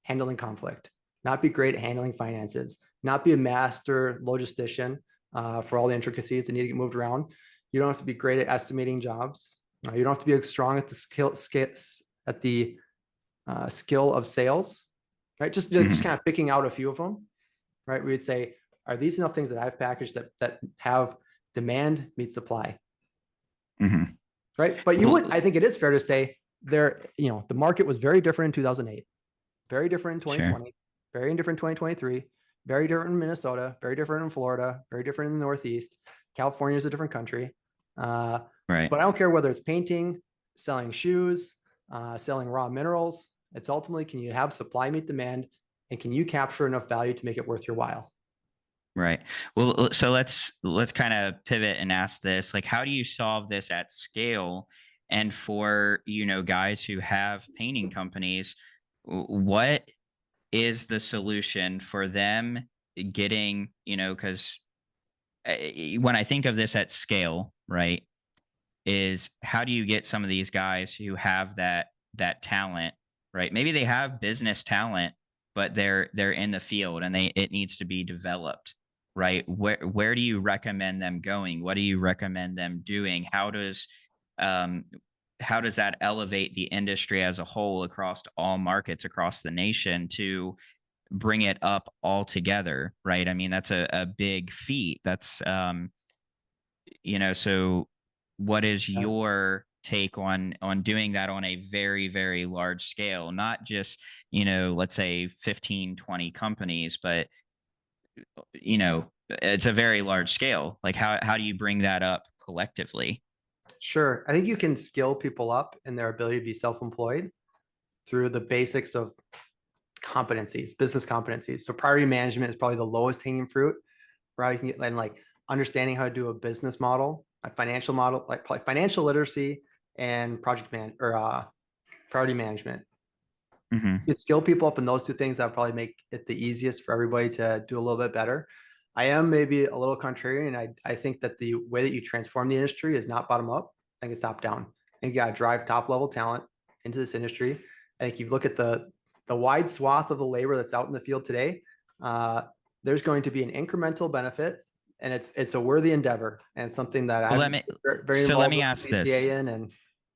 Speaker 2: handling conflict, not be great at handling finances, not be a master logistician for all the intricacies that need to get moved around. You don't have to be great at estimating jobs. You don't have to be strong at the skill of sales, right? Just
Speaker 1: Hmm.
Speaker 2: kind of picking out a few of them, right? We'd say, are these enough things that I've packaged that have demand meets supply,
Speaker 1: Hmm.
Speaker 2: right? But I
Speaker 1: Well,
Speaker 2: think it is fair to say the market was very different in 2008, very different in
Speaker 1: sure.
Speaker 2: 2020, very different in 2023, very different in Minnesota, very different in Florida, very different in the Northeast. California is a different country. Uh,
Speaker 1: Right.
Speaker 2: but I don't care whether it's painting, selling shoes, selling raw minerals. It's ultimately, can you have supply meet demand, and can you capture enough value to make it worth your while?
Speaker 1: Right. Well, so let's kind of pivot and ask this, like, how do you solve this at scale? And for, guys who have painting companies, what is the solution for them getting, because when I think of this at scale, right, is how do you get some of these guys who have that talent, right? Maybe they have business talent, but they're in the field and it needs to be developed, right? Where do you recommend them going? What do you recommend them doing? Um how does that elevate the industry as a whole across all markets across the nation to bring it up all together, right? I mean, that's a big feat. That's so what is
Speaker 2: Yeah.
Speaker 1: your take on doing that on a very, very large scale, not just, let's say 15, 20 companies, but it's a very large scale. Like how do you bring that up collectively?
Speaker 2: Sure. I think you can skill people up in their ability to be self-employed through the basics of competencies, business competencies. So priority management is probably the lowest hanging fruit for how you can get, and like understanding how to do a business model, a financial model, like probably financial literacy and priority management.
Speaker 1: Hmm.
Speaker 2: You could skill people up in those two things. That would probably make it the easiest for everybody to do a little bit better. I am maybe a little contrarian. I think that the way that you transform the industry is not bottom up. I think it's top down. I think you got to drive top level talent into this industry. I think you look at the wide swath of the labor that's out in the field today. Uh, there's going to be an incremental benefit, and it's a worthy endeavor, and it's something that
Speaker 1: Well,
Speaker 2: I'm very
Speaker 1: let
Speaker 2: involved
Speaker 1: me
Speaker 2: with
Speaker 1: ask
Speaker 2: the
Speaker 1: this.
Speaker 2: CCA in, and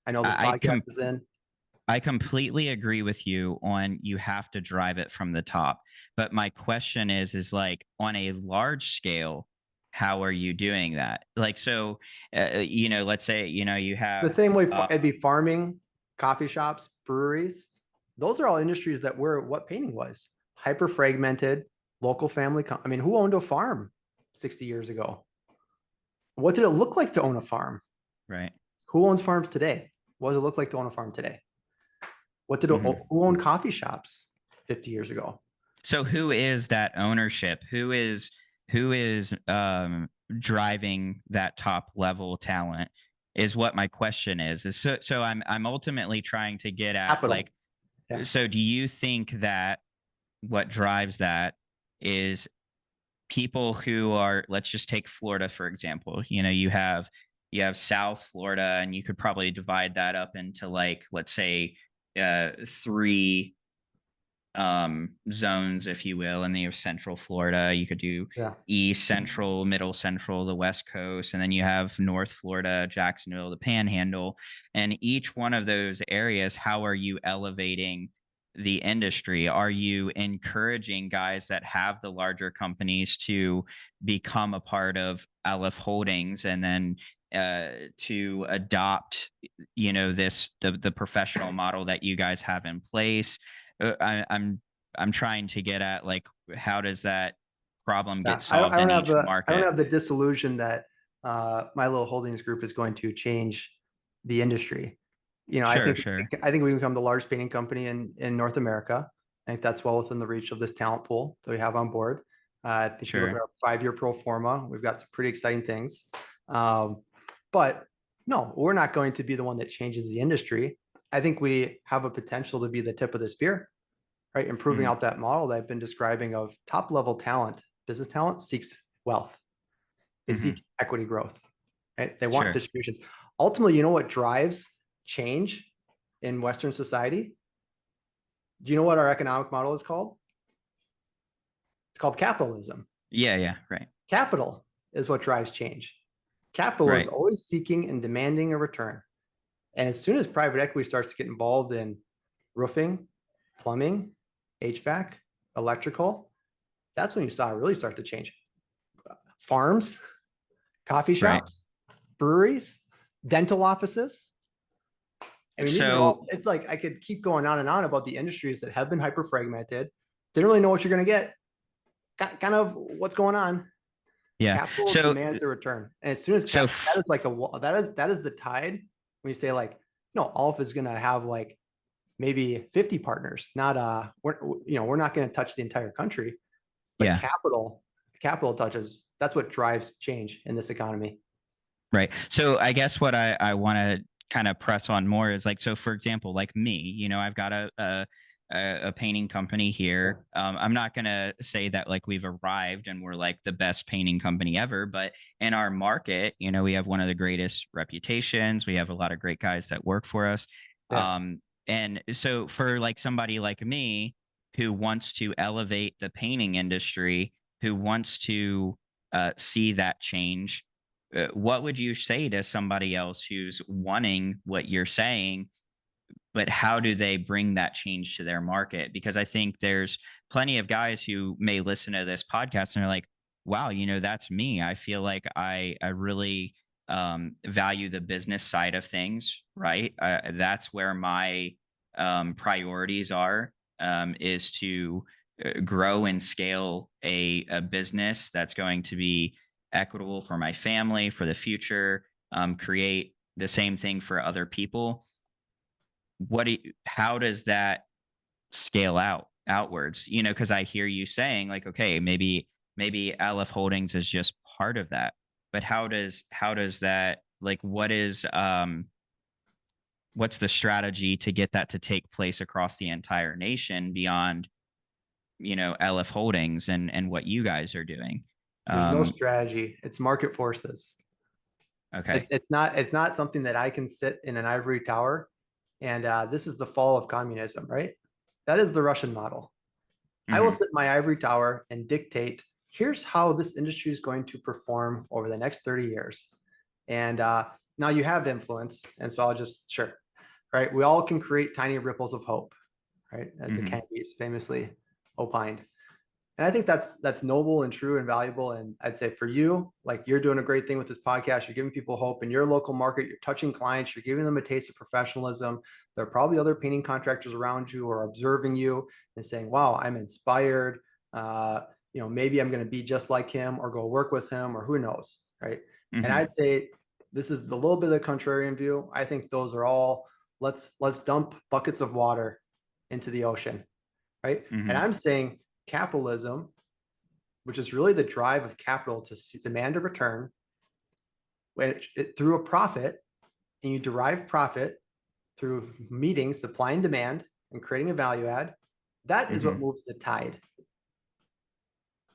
Speaker 2: I know this
Speaker 1: I, I
Speaker 2: podcast
Speaker 1: com-
Speaker 2: is in.
Speaker 1: I completely agree with you on you have to drive it from the top. But my question is like on a large scale, how are you doing that? Like, so, let's say, you
Speaker 2: The
Speaker 1: have,
Speaker 2: same way
Speaker 1: uh,
Speaker 2: it'd be farming, coffee shops, breweries. Those are all industries that were what painting was. Hyper fragmented, local family. I mean, who owned a farm 60 years ago? What did it look like to own a farm?
Speaker 1: right.
Speaker 2: Who owns farms today? What does it look like to own a farm today?
Speaker 1: Mhm.
Speaker 2: Who owned coffee shops 50 years ago?
Speaker 1: So who is that ownership? Who is driving that top level talent is what my question is. So I'm ultimately trying to get at,
Speaker 2: Capital.
Speaker 1: like,
Speaker 2: Yeah.
Speaker 1: so do you think that what drives that is people who are, let's just take Florida for example. You have South Florida, and you could probably divide that up into, like, let's say, three zones, if you will. And then you have Central Florida. You could do
Speaker 2: Yeah.
Speaker 1: East Central, Middle Central, the West Coast, and then you have North Florida, Jacksonville, the Panhandle. And each one of those areas, how are you elevating the industry? Are you encouraging guys that have the larger companies to become a part of LF Holdings, and then to adopt, the professional model that you guys have in place? I'm trying to get at, like, how does that problem
Speaker 2: Yeah.
Speaker 1: get solved in each
Speaker 2: I don't
Speaker 1: market?
Speaker 2: have the disillusion that my little holdings group is going to change the industry.
Speaker 1: Sure, sure,
Speaker 2: I think we become the largest painting company in North America. I think that's well within the reach of this talent pool that we have on board. I think if you look at
Speaker 1: sure.
Speaker 2: our 5-year pro forma, we've got some pretty exciting things. Um, but no, we're not going to be the one that changes the industry. I think we have a potential to be the tip of the spear, right? Improving
Speaker 1: Mhm,
Speaker 2: out that model that I've been describing of top level talent, business talent seeks wealth. They
Speaker 1: mhm.
Speaker 2: seek equity growth, right? They want
Speaker 1: Sure.
Speaker 2: distributions. Ultimately, you know what drives change in Western society? Do you know what our economic model is called? It's called capitalism.
Speaker 1: Yeah, yeah, right,
Speaker 2: Capital is what drives change. Capital is
Speaker 1: right,
Speaker 2: always seeking and demanding a return. And as soon as private equity starts to get involved in roofing, plumbing, HVAC, electrical, that's when you saw it really start to change. Farms, coffee
Speaker 1: right.
Speaker 2: shops, breweries, dental offices. I mean, these are all,
Speaker 1: So,
Speaker 2: it's like I could keep going on and on about the industries that have been hyper fragmented. Didn't really know what you're going to get. Kind of what's going on.
Speaker 1: yeah.
Speaker 2: Capital
Speaker 1: So
Speaker 2: demands a return. And as soon as
Speaker 1: so
Speaker 2: that is like that is the tide when you say like, no, Alpha is going to have like maybe 50 partners, not we're not going to touch the entire country, but
Speaker 1: yeah,
Speaker 2: capital touches. That's what drives change in this economy.
Speaker 1: right. So I guess what I want to kind of press on more is, like, so for example, like me, I've got a painting company
Speaker 2: Yeah.
Speaker 1: here. I'm not gonna say that, like, we've arrived and we're like the best painting company ever, but in our market, we have one of the greatest reputations. We have a lot of great guys that work for us.
Speaker 2: Yeah.
Speaker 1: And so for, like, somebody like me who wants to elevate the painting industry, who wants to see that change, what would you say to somebody else who's wanting what you're saying, but how do they bring that change to their market? Because I think there's plenty of guys who may listen to this podcast and are like, wow, that's me. I feel like I really value the business side of things, right? That's where my priorities are, is to grow and scale a business that's going to be equitable for my family, for the future, create the same thing for other people. How does that scale outwards? Because I hear you saying, like, okay, maybe LF Holdings is just part of that, but how does that, like, what's the strategy to get that to take place across the entire nation beyond, LF Holdings and what you guys are doing?
Speaker 2: There's no
Speaker 1: um
Speaker 2: strategy. It's market forces.
Speaker 1: okay.
Speaker 2: It's not something that I can sit in an ivory tower and this is the fall of communism, right? That is the Russian model. I will
Speaker 1: Hmm.
Speaker 2: sit in my ivory tower and dictate, here's how this industry is going to perform over the next 30 years. And now you have influence. And so I'll just, sure, right? We all can create tiny ripples of hope, right? As the
Speaker 1: Hmm.
Speaker 2: Kennedys famously opined. And I think that's noble and true and valuable. And I'd say for you, like you're doing a great thing with this podcast. You're giving people hope in your local market. You're touching clients. You're giving them a taste of professionalism. There are probably other painting contractors around you who are observing you and saying, "Wow, I'm inspired. Uh, maybe I'm going to be just like him, or go work with him, or who knows, right?" And
Speaker 1: Hmm.
Speaker 2: I'd say this is a little bit of the contrarian view. I think those are all let's dump buckets of water into the ocean, right? And
Speaker 1: Hmm.
Speaker 2: I'm saying capitalism, which is really the drive of capital to demand a return, when through a profit, and you derive profit through meeting supply and demand and creating a value add, that is what
Speaker 1: Hmm.
Speaker 2: moves the tide,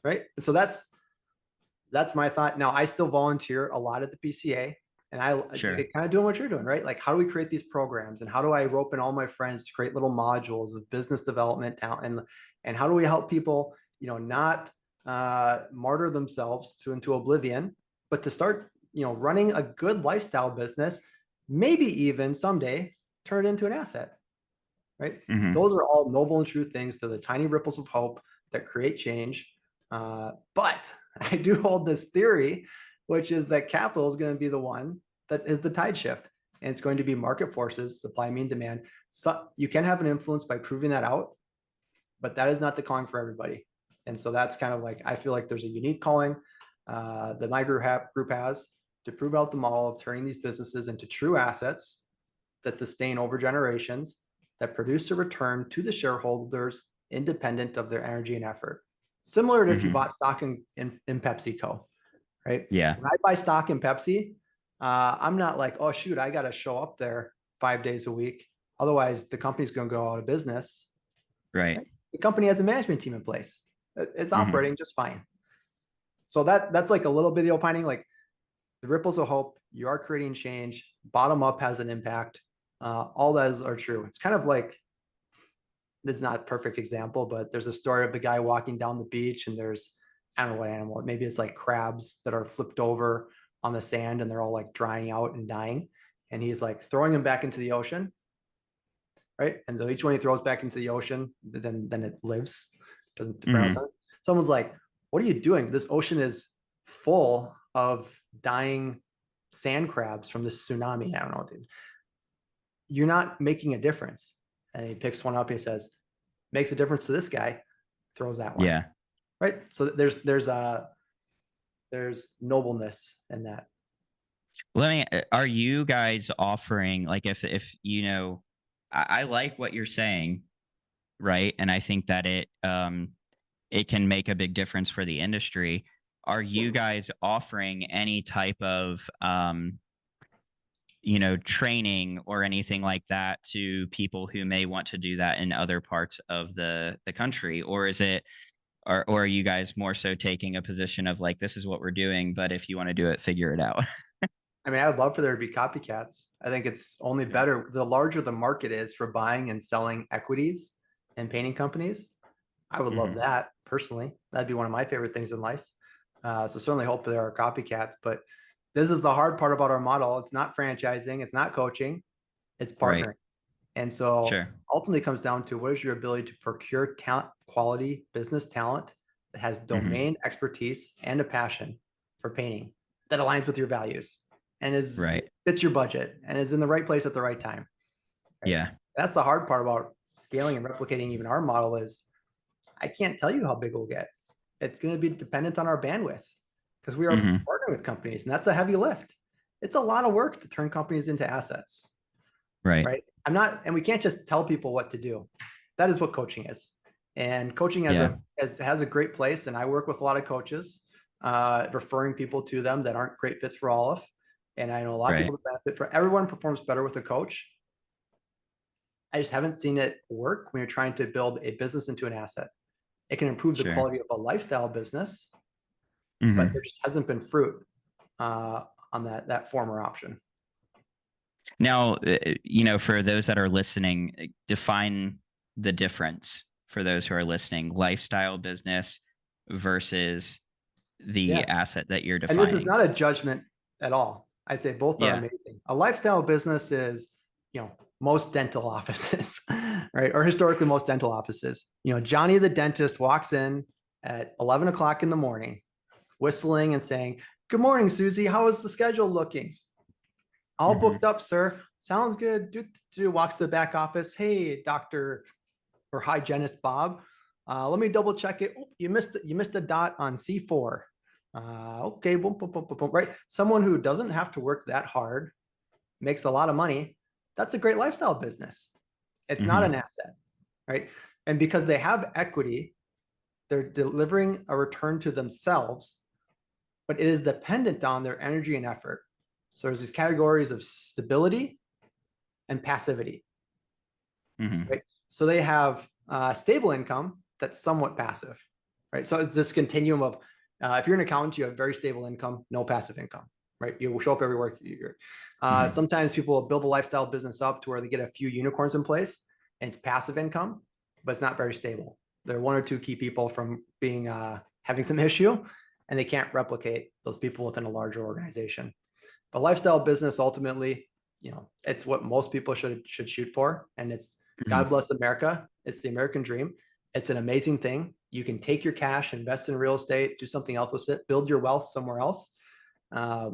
Speaker 2: right? And so that's my thought. Now, I still volunteer a lot at the PCA, and I
Speaker 1: Sure.
Speaker 2: kind of doing what you're doing, right? Like, how do we create these programs, and how do I rope in all my friends to create little modules of business development talent, and how do we help people, not martyr themselves into oblivion, but to start, running a good lifestyle business, maybe even someday turn it into an asset, right?
Speaker 1: Hmm.
Speaker 2: Those are all noble and true things. They're the tiny ripples of hope that create change. But I do hold this theory, which is that capital is going to be the one that is the tide shift. And it's going to be market forces, supply, and demand. So you can have an influence by proving that out, but that is not the calling for everybody. And so that's kind of like, I feel like there's a unique calling that my group has to prove out the model of turning these businesses into true assets that sustain over generations, that produce a return to the shareholders independent of their energy and effort. Similar to if you
Speaker 1: Hmm.
Speaker 2: bought stock in PepsiCo, right?
Speaker 1: Yeah.
Speaker 2: When I buy stock in Pepsi, I'm not like, oh, shoot, I got to show up there 5 days a week. Otherwise, the company's going to go out of business.
Speaker 1: Right.
Speaker 2: Right? The company has a management team in place. It's
Speaker 1: Hmm.
Speaker 2: operating just fine. So that's like a little bit of the opining, like the ripples of hope. You are creating change. Bottom up has an impact. All those are true. It's kind of like, it's not a perfect example, but there's a story of the guy walking down the beach, and there's, I don't know what animal, maybe it's like crabs that are flipped over on the sand, and they're all like drying out and dying. And he's like throwing them back into the ocean, right? And so each one he throws back into the ocean, then it lives, doesn't burn
Speaker 1: Hmm.
Speaker 2: out. Someone's like, "What are you doing? This ocean is full of dying sand crabs from this tsunami." I don't know what it is. You're not making a difference. And he picks one up. He says, "Makes a difference to this guy." Throws that one,
Speaker 1: Yeah.
Speaker 2: right? So there's nobleness in that.
Speaker 1: Let me, are you guys offering, like, if, I like what you're saying, right? And I think that it can make a big difference for the industry. Are you guys offering any type of, training or anything like that to people who may want to do that in other parts of the country? Or is it, or are you guys more so taking a position of like, this is what we're doing, but if you want to do it, figure it out?
Speaker 2: I mean, I'd love for there to be copycats. I think it's only
Speaker 1: Sure.
Speaker 2: better the larger the market is for buying and selling equities and painting companies. I would love
Speaker 1: Hmm.
Speaker 2: that personally. That'd be one of my favorite things in life. So certainly hope there are copycats. But this is the hard part about our model. It's not franchising. It's not coaching. It's
Speaker 1: Right.
Speaker 2: partnering. And so
Speaker 1: Sure.
Speaker 2: ultimately it comes down to what is your ability to procure talent, quality business talent that has
Speaker 1: Hmm.
Speaker 2: domain expertise and a passion for painting that aligns with your values and is
Speaker 1: Right.
Speaker 2: fits your budget and is in the right place at the right time. Right.
Speaker 1: Yeah.
Speaker 2: That's the hard part about scaling and replicating even our model is I can't tell you how big we'll get. It's going to be dependent on our bandwidth because we are
Speaker 1: Hmm.
Speaker 2: partnering with companies, and that's a heavy lift. It's a lot of work to turn companies into assets,
Speaker 1: Right.
Speaker 2: right? And we can't just tell people what to do. That is what coaching is. And coaching
Speaker 1: Yeah.
Speaker 2: has a great place. And I work with a lot of coaches, referring people to them that aren't great fits for Olive. And I know a lot of
Speaker 1: Right.
Speaker 2: people that benefit from everyone performs better with a coach. I just haven't seen it work when you're trying to build a business into an asset. It can improve the
Speaker 1: Sure.
Speaker 2: quality of a lifestyle business, but there
Speaker 1: Hmm.
Speaker 2: just hasn't been fruit on that former option.
Speaker 1: Now, for those that are listening, define the difference for those who are listening: lifestyle business versus the
Speaker 2: Yeah.
Speaker 1: asset that you're
Speaker 2: And this is
Speaker 1: defining.
Speaker 2: not a judgment at all. I'd say both are
Speaker 1: Yeah.
Speaker 2: amazing. A lifestyle business is, most dental offices, right? Or historically most dental offices. Johnny the dentist walks in, at 11 o'clock in the morning, whistling and saying, "Good morning, Susie. How is the schedule looking?" "All
Speaker 1: Hmm.
Speaker 2: booked up, sir." "Sounds good." Walks to the back office. "Hey, Dr. or hygienist Bob, let me double check it. Oh, you missed a dot on C4. Okay, boom, boom, boom, boom, boom, right? Someone who doesn't have to work that hard, makes a lot of money. That's a great lifestyle business. It's not an
Speaker 1: Hmm.
Speaker 2: asset, right? And because they have equity, they're delivering a return to themselves, but it is dependent on their energy and effort. So there's these categories of stability and passivity,
Speaker 1: Hmm.
Speaker 2: right? So they have stable income that's somewhat passive, right? So it's this continuum of if you're an accountant, you have very stable income, no passive income, right? You will show up every work year.
Speaker 1: Hmm.
Speaker 2: Sometimes people will build a lifestyle business up to where they get a few unicorns in place and it's passive income, but it's not very stable. There are one or two key people from being having some issue, and they can't replicate those people within a larger organization. But lifestyle business ultimately, it's what most people should shoot for, and it's
Speaker 1: Hmm.
Speaker 2: God bless America. It's the American dream. It's an amazing thing. You can take your cash, invest in real estate, do something else with it, build your wealth somewhere else. Uh,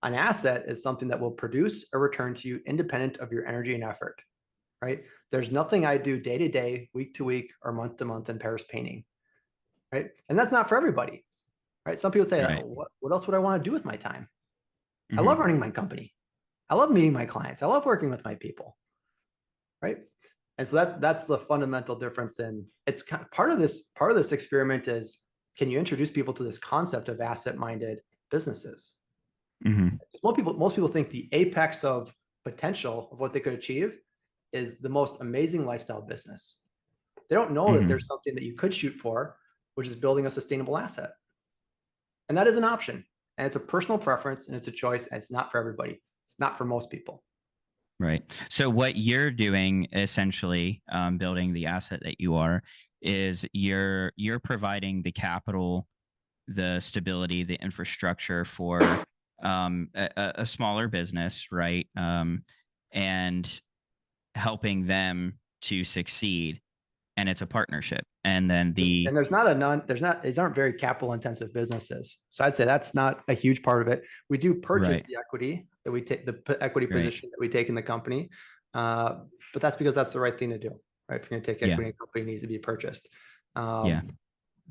Speaker 2: an asset is something that will produce a return to you independent of your energy and effort, right? There's nothing I do day to day, week to week, or month to month in Paris painting, right? And that's not for everybody, right? Some people say,
Speaker 1: Right.
Speaker 2: what else would I want to do with my time? I love
Speaker 1: Hmm.
Speaker 2: running my company. I love meeting my clients. I love working with my people, right? And so that's the fundamental difference. And it's kind of part of this experiment is, can you introduce people to this concept of asset minded businesses?
Speaker 1: Hmm.
Speaker 2: Most people think the apex of potential of what they could achieve is the most amazing lifestyle business. They don't know that there's
Speaker 1: Hmm.
Speaker 2: something that you could shoot for, which is building a sustainable asset. And that is an option. And it's a personal preference and it's a choice. And it's not for everybody. It's not for most people.
Speaker 1: Right. So what you're doing essentially, building the asset that you are, is you're providing the capital, the stability, the infrastructure for a smaller business, right? And helping them to succeed, and it's a partnership. And then the
Speaker 2: And there's not, these aren't very capital intensive businesses. So I'd say that's not a huge part of it. We do purchase
Speaker 1: right,
Speaker 2: the equity that we take, equity
Speaker 1: right,
Speaker 2: position that we take in the company. Uh, but that's because that's the right thing to do, right? If you're going to take
Speaker 1: yeah,
Speaker 2: equity in a company, it needs to be purchased.
Speaker 1: yeah,
Speaker 2: Um,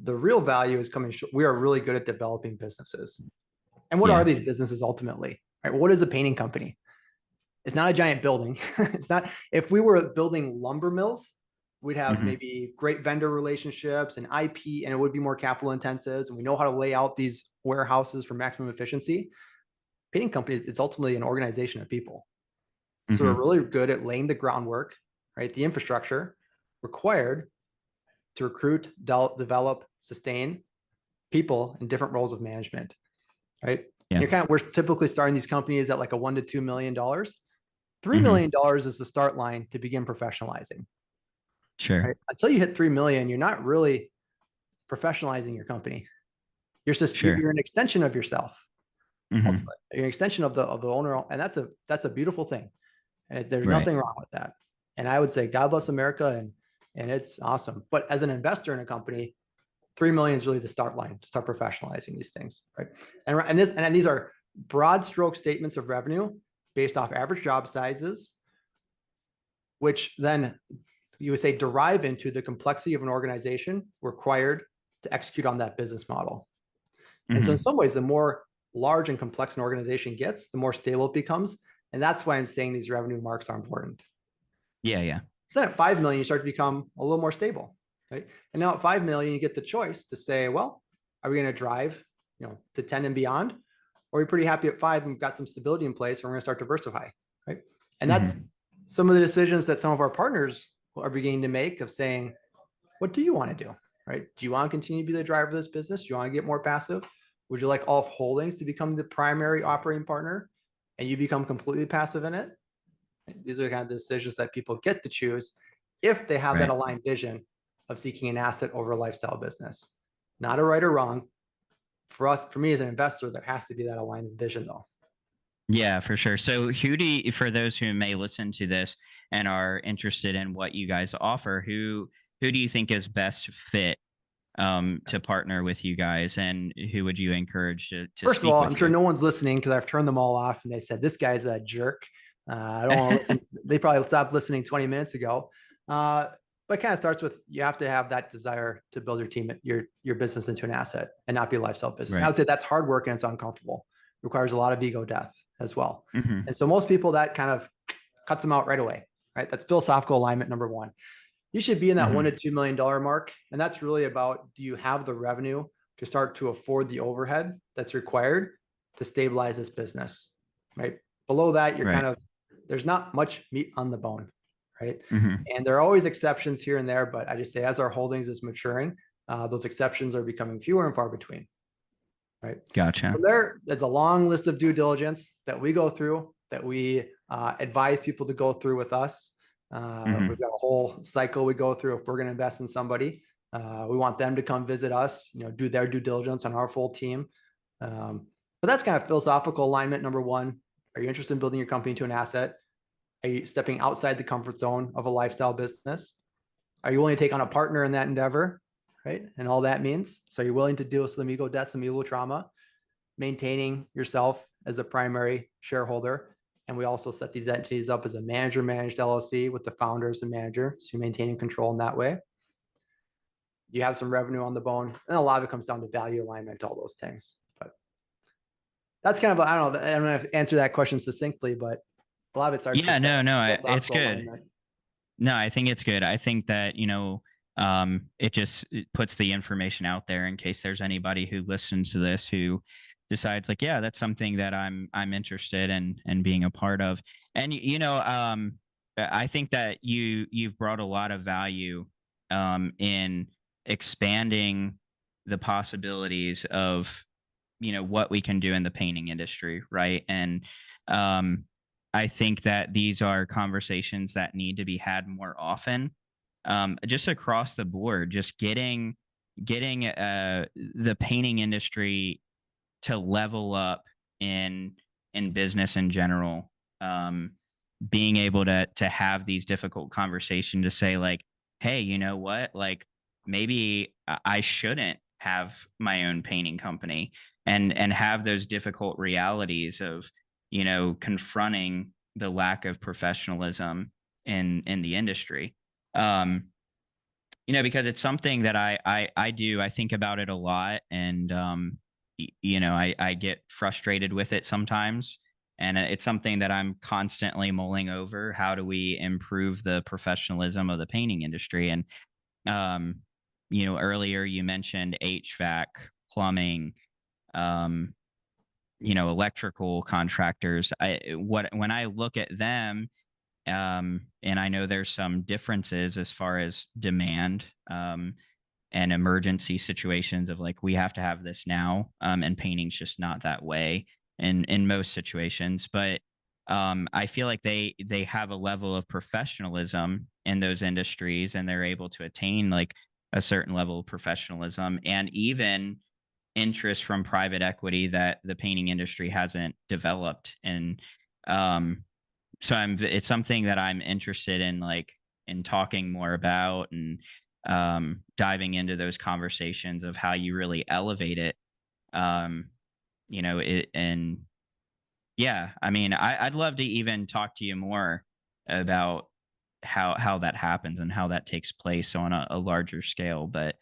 Speaker 2: the real value is coming. We are really good at developing businesses. And what are
Speaker 1: yeah,
Speaker 2: these businesses ultimately? Right? What is a painting company? It's not a giant building. It's not. If we were building lumber mills, we'd have
Speaker 1: hmm,
Speaker 2: maybe great vendor relationships and IP, and it would be more capital intensive. And we know how to lay out these warehouses for maximum efficiency. Painting companies, it's ultimately an organization of people. So we're
Speaker 1: hmm,
Speaker 2: really good at laying the groundwork, right? The infrastructure required to recruit, develop, sustain people in different roles of management, right?
Speaker 1: yeah,
Speaker 2: We're typically starting these companies at like a $1 to $2 million. $3
Speaker 1: hmm,
Speaker 2: million is the start line to begin professionalizing,
Speaker 1: sure,
Speaker 2: right? Until you hit 3 million, you're not really professionalizing your company. You're just,
Speaker 1: sure,
Speaker 2: you're an extension of yourself.
Speaker 1: hmm,
Speaker 2: Ultimately, you're an extension of the owner. And that's a beautiful thing. And there's
Speaker 1: right,
Speaker 2: nothing wrong with that. And I would say, God bless America. And it's awesome. But as an investor in a company, 3 million is really the start line to start professionalizing these things, right? And these are broad stroke statements of revenue based off average job sizes, which then you would say derive into the complexity of an organization required to execute on that business model. And so in
Speaker 1: hmm,
Speaker 2: some ways, the more large and complex an organization gets, the more stable it becomes. And that's why I'm saying these revenue marks are important.
Speaker 1: yeah, yeah,
Speaker 2: So then at 5 million, you start to become a little more stable, right? And now at 5 million, you get the choice to say, well, are we going to drive, to 10 and beyond? Or are we pretty happy at 5 and we've got some stability in place and we're going to start diversify, right? And that's
Speaker 1: hmm,
Speaker 2: some of the decisions that some of our partners are beginning to make of saying, what do you want to do, right? Do you want to continue to be the driver of this business? Do you want to get more passive? Would you like all holdings to become the primary operating partner and you become completely passive in it? These are the kind of decisions that people get to choose if they have that
Speaker 1: right.
Speaker 2: aligned vision of seeking an asset over a lifestyle business. Not a right or wrong. For me as an investor, there has to be that aligned vision though.
Speaker 1: Yeah, for sure. So, for those who may listen to this and are interested in what you guys offer, who do you think is best fit to partner with you guys, and who would you encourage to
Speaker 2: First of
Speaker 1: speak
Speaker 2: all, I'm
Speaker 1: with
Speaker 2: sure
Speaker 1: you?
Speaker 2: no one's listening because I've turned them all off and they said, this guy's a jerk. I don't want to listen. They probably stopped listening 20 minutes ago. But it kind of starts with, you have to have that desire to build your team, your business into an asset and not be a lifestyle business. And I
Speaker 1: Right.
Speaker 2: would say that's hard work and it's uncomfortable. It requires a lot of ego death as well.
Speaker 1: Hmm.
Speaker 2: And so most people, that kind of cuts them out right away, right? That's philosophical alignment number one. You should be in that
Speaker 1: Hmm.
Speaker 2: $1 to $2 million mark. And that's really about, do you have the revenue to start to afford the overhead that's required to stabilize this business, right? Below that, you're kind
Speaker 1: Right.
Speaker 2: of, there's not much meat on the bone, right?
Speaker 1: Hmm.
Speaker 2: And there are always exceptions here and there, but I just say, as our holdings is maturing, those exceptions are becoming fewer and far between, right?
Speaker 1: Gotcha.
Speaker 2: From there's a long list of due diligence that we go through, that we advise people to go through with us.
Speaker 1: Hmm.
Speaker 2: We've got a whole cycle we go through. If we're going to invest in somebody, we want them to come visit us, do their due diligence on our full team. But that's kind of philosophical alignment. Number one, are you interested in building your company to an asset? Are you stepping outside the comfort zone of a lifestyle business? Are you willing to take on a partner in that endeavor? Right. And all that means. So you're willing to deal with some ego death, some ego trauma, maintaining yourself as a primary shareholder. And we also set these entities up as a manager managed LLC with the founder as the manager. So you're maintaining control in that way. You have some revenue on the bone. And a lot of it comes down to value alignment, all those things. But that's kind of, I don't know if to answer that question succinctly, but a lot of it starts
Speaker 1: Yeah,
Speaker 2: with that
Speaker 1: no, no, it's
Speaker 2: philosophical
Speaker 1: good.
Speaker 2: alignment.
Speaker 1: No, I think it's good. I think that, it puts the information out there in case there's anybody who listens to this who decides like, yeah, that's something that I'm interested in being a part of. And I think that you've brought a lot of value in expanding the possibilities of what we can do in the painting industry, right? And um I think that these are conversations that need to be had more often, just across the board. Just getting the painting industry to level up in business in general. Being able to have these difficult conversations to say like, hey, you know what? Like maybe I shouldn't have my own painting company, and have those difficult realities of confronting the lack of professionalism in the industry. Um, because it's something that I do. I think about it a lot, and I get frustrated with it sometimes, and it's something that I'm constantly mulling over. How do we improve the professionalism of the painting industry? And um, earlier you mentioned HVAC, plumbing, um, electrical contractors. When I look at them, and I know there's some differences as far as demand, and emergency situations of like we have to have this now, and painting's just not that way in most situations. But I feel like they have a level of professionalism in those industries, and they're able to attain like a certain level of professionalism and even interest from private equity that the painting industry hasn't developed. And um so it's something that I'm interested in, like in talking more about, and diving into those conversations of how you really elevate it. um it, and yeah, I mean, I'd love to even talk to you more about how that happens and how that takes place on a larger scale. But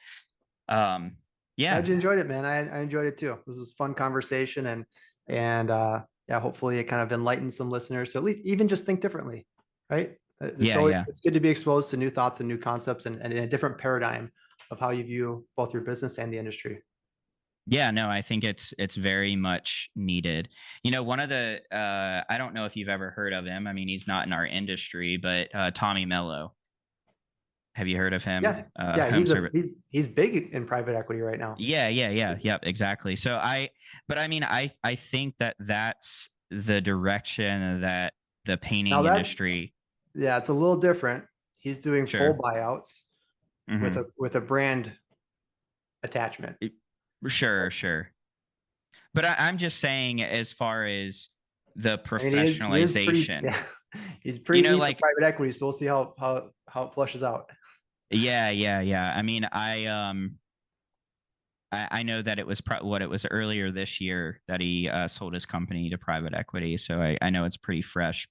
Speaker 1: um yeah.
Speaker 2: Glad you enjoyed it, man. I enjoyed it too. This was a fun conversation, and yeah, hopefully it kind of enlightens some listeners to at least even just think differently, right?
Speaker 1: Yeah, yeah.
Speaker 2: It's good to be exposed to new thoughts and new concepts, and in a different paradigm of how you view both your business and the industry.
Speaker 1: Yeah, no, I think it's very much needed. One of the I don't know if you've ever heard of him. I mean, he's not in our industry, but Tommy Mello. Have you heard of
Speaker 2: Yeah,
Speaker 1: him?
Speaker 2: yeah,
Speaker 1: Home service.
Speaker 2: he's big in private equity right now.
Speaker 1: Yeah, yeah, yeah, yep, exactly. But I mean, I think that that's the direction that the
Speaker 2: Now
Speaker 1: painting
Speaker 2: that's
Speaker 1: industry.
Speaker 2: Yeah, it's a little different. He's doing full
Speaker 1: Sure.
Speaker 2: buyouts
Speaker 1: Hmm.
Speaker 2: with a brand attachment.
Speaker 1: Sure, sure. But I'm just saying, as far as the
Speaker 2: I mean, he is pretty,
Speaker 1: professionalization,
Speaker 2: yeah, he's pretty deep in
Speaker 1: like,
Speaker 2: private equity. So we'll see how it flushes out.
Speaker 1: yeah, yeah, yeah. I mean, I know that it was what it was earlier this year that he sold his company to private equity. So I know it's pretty fresh,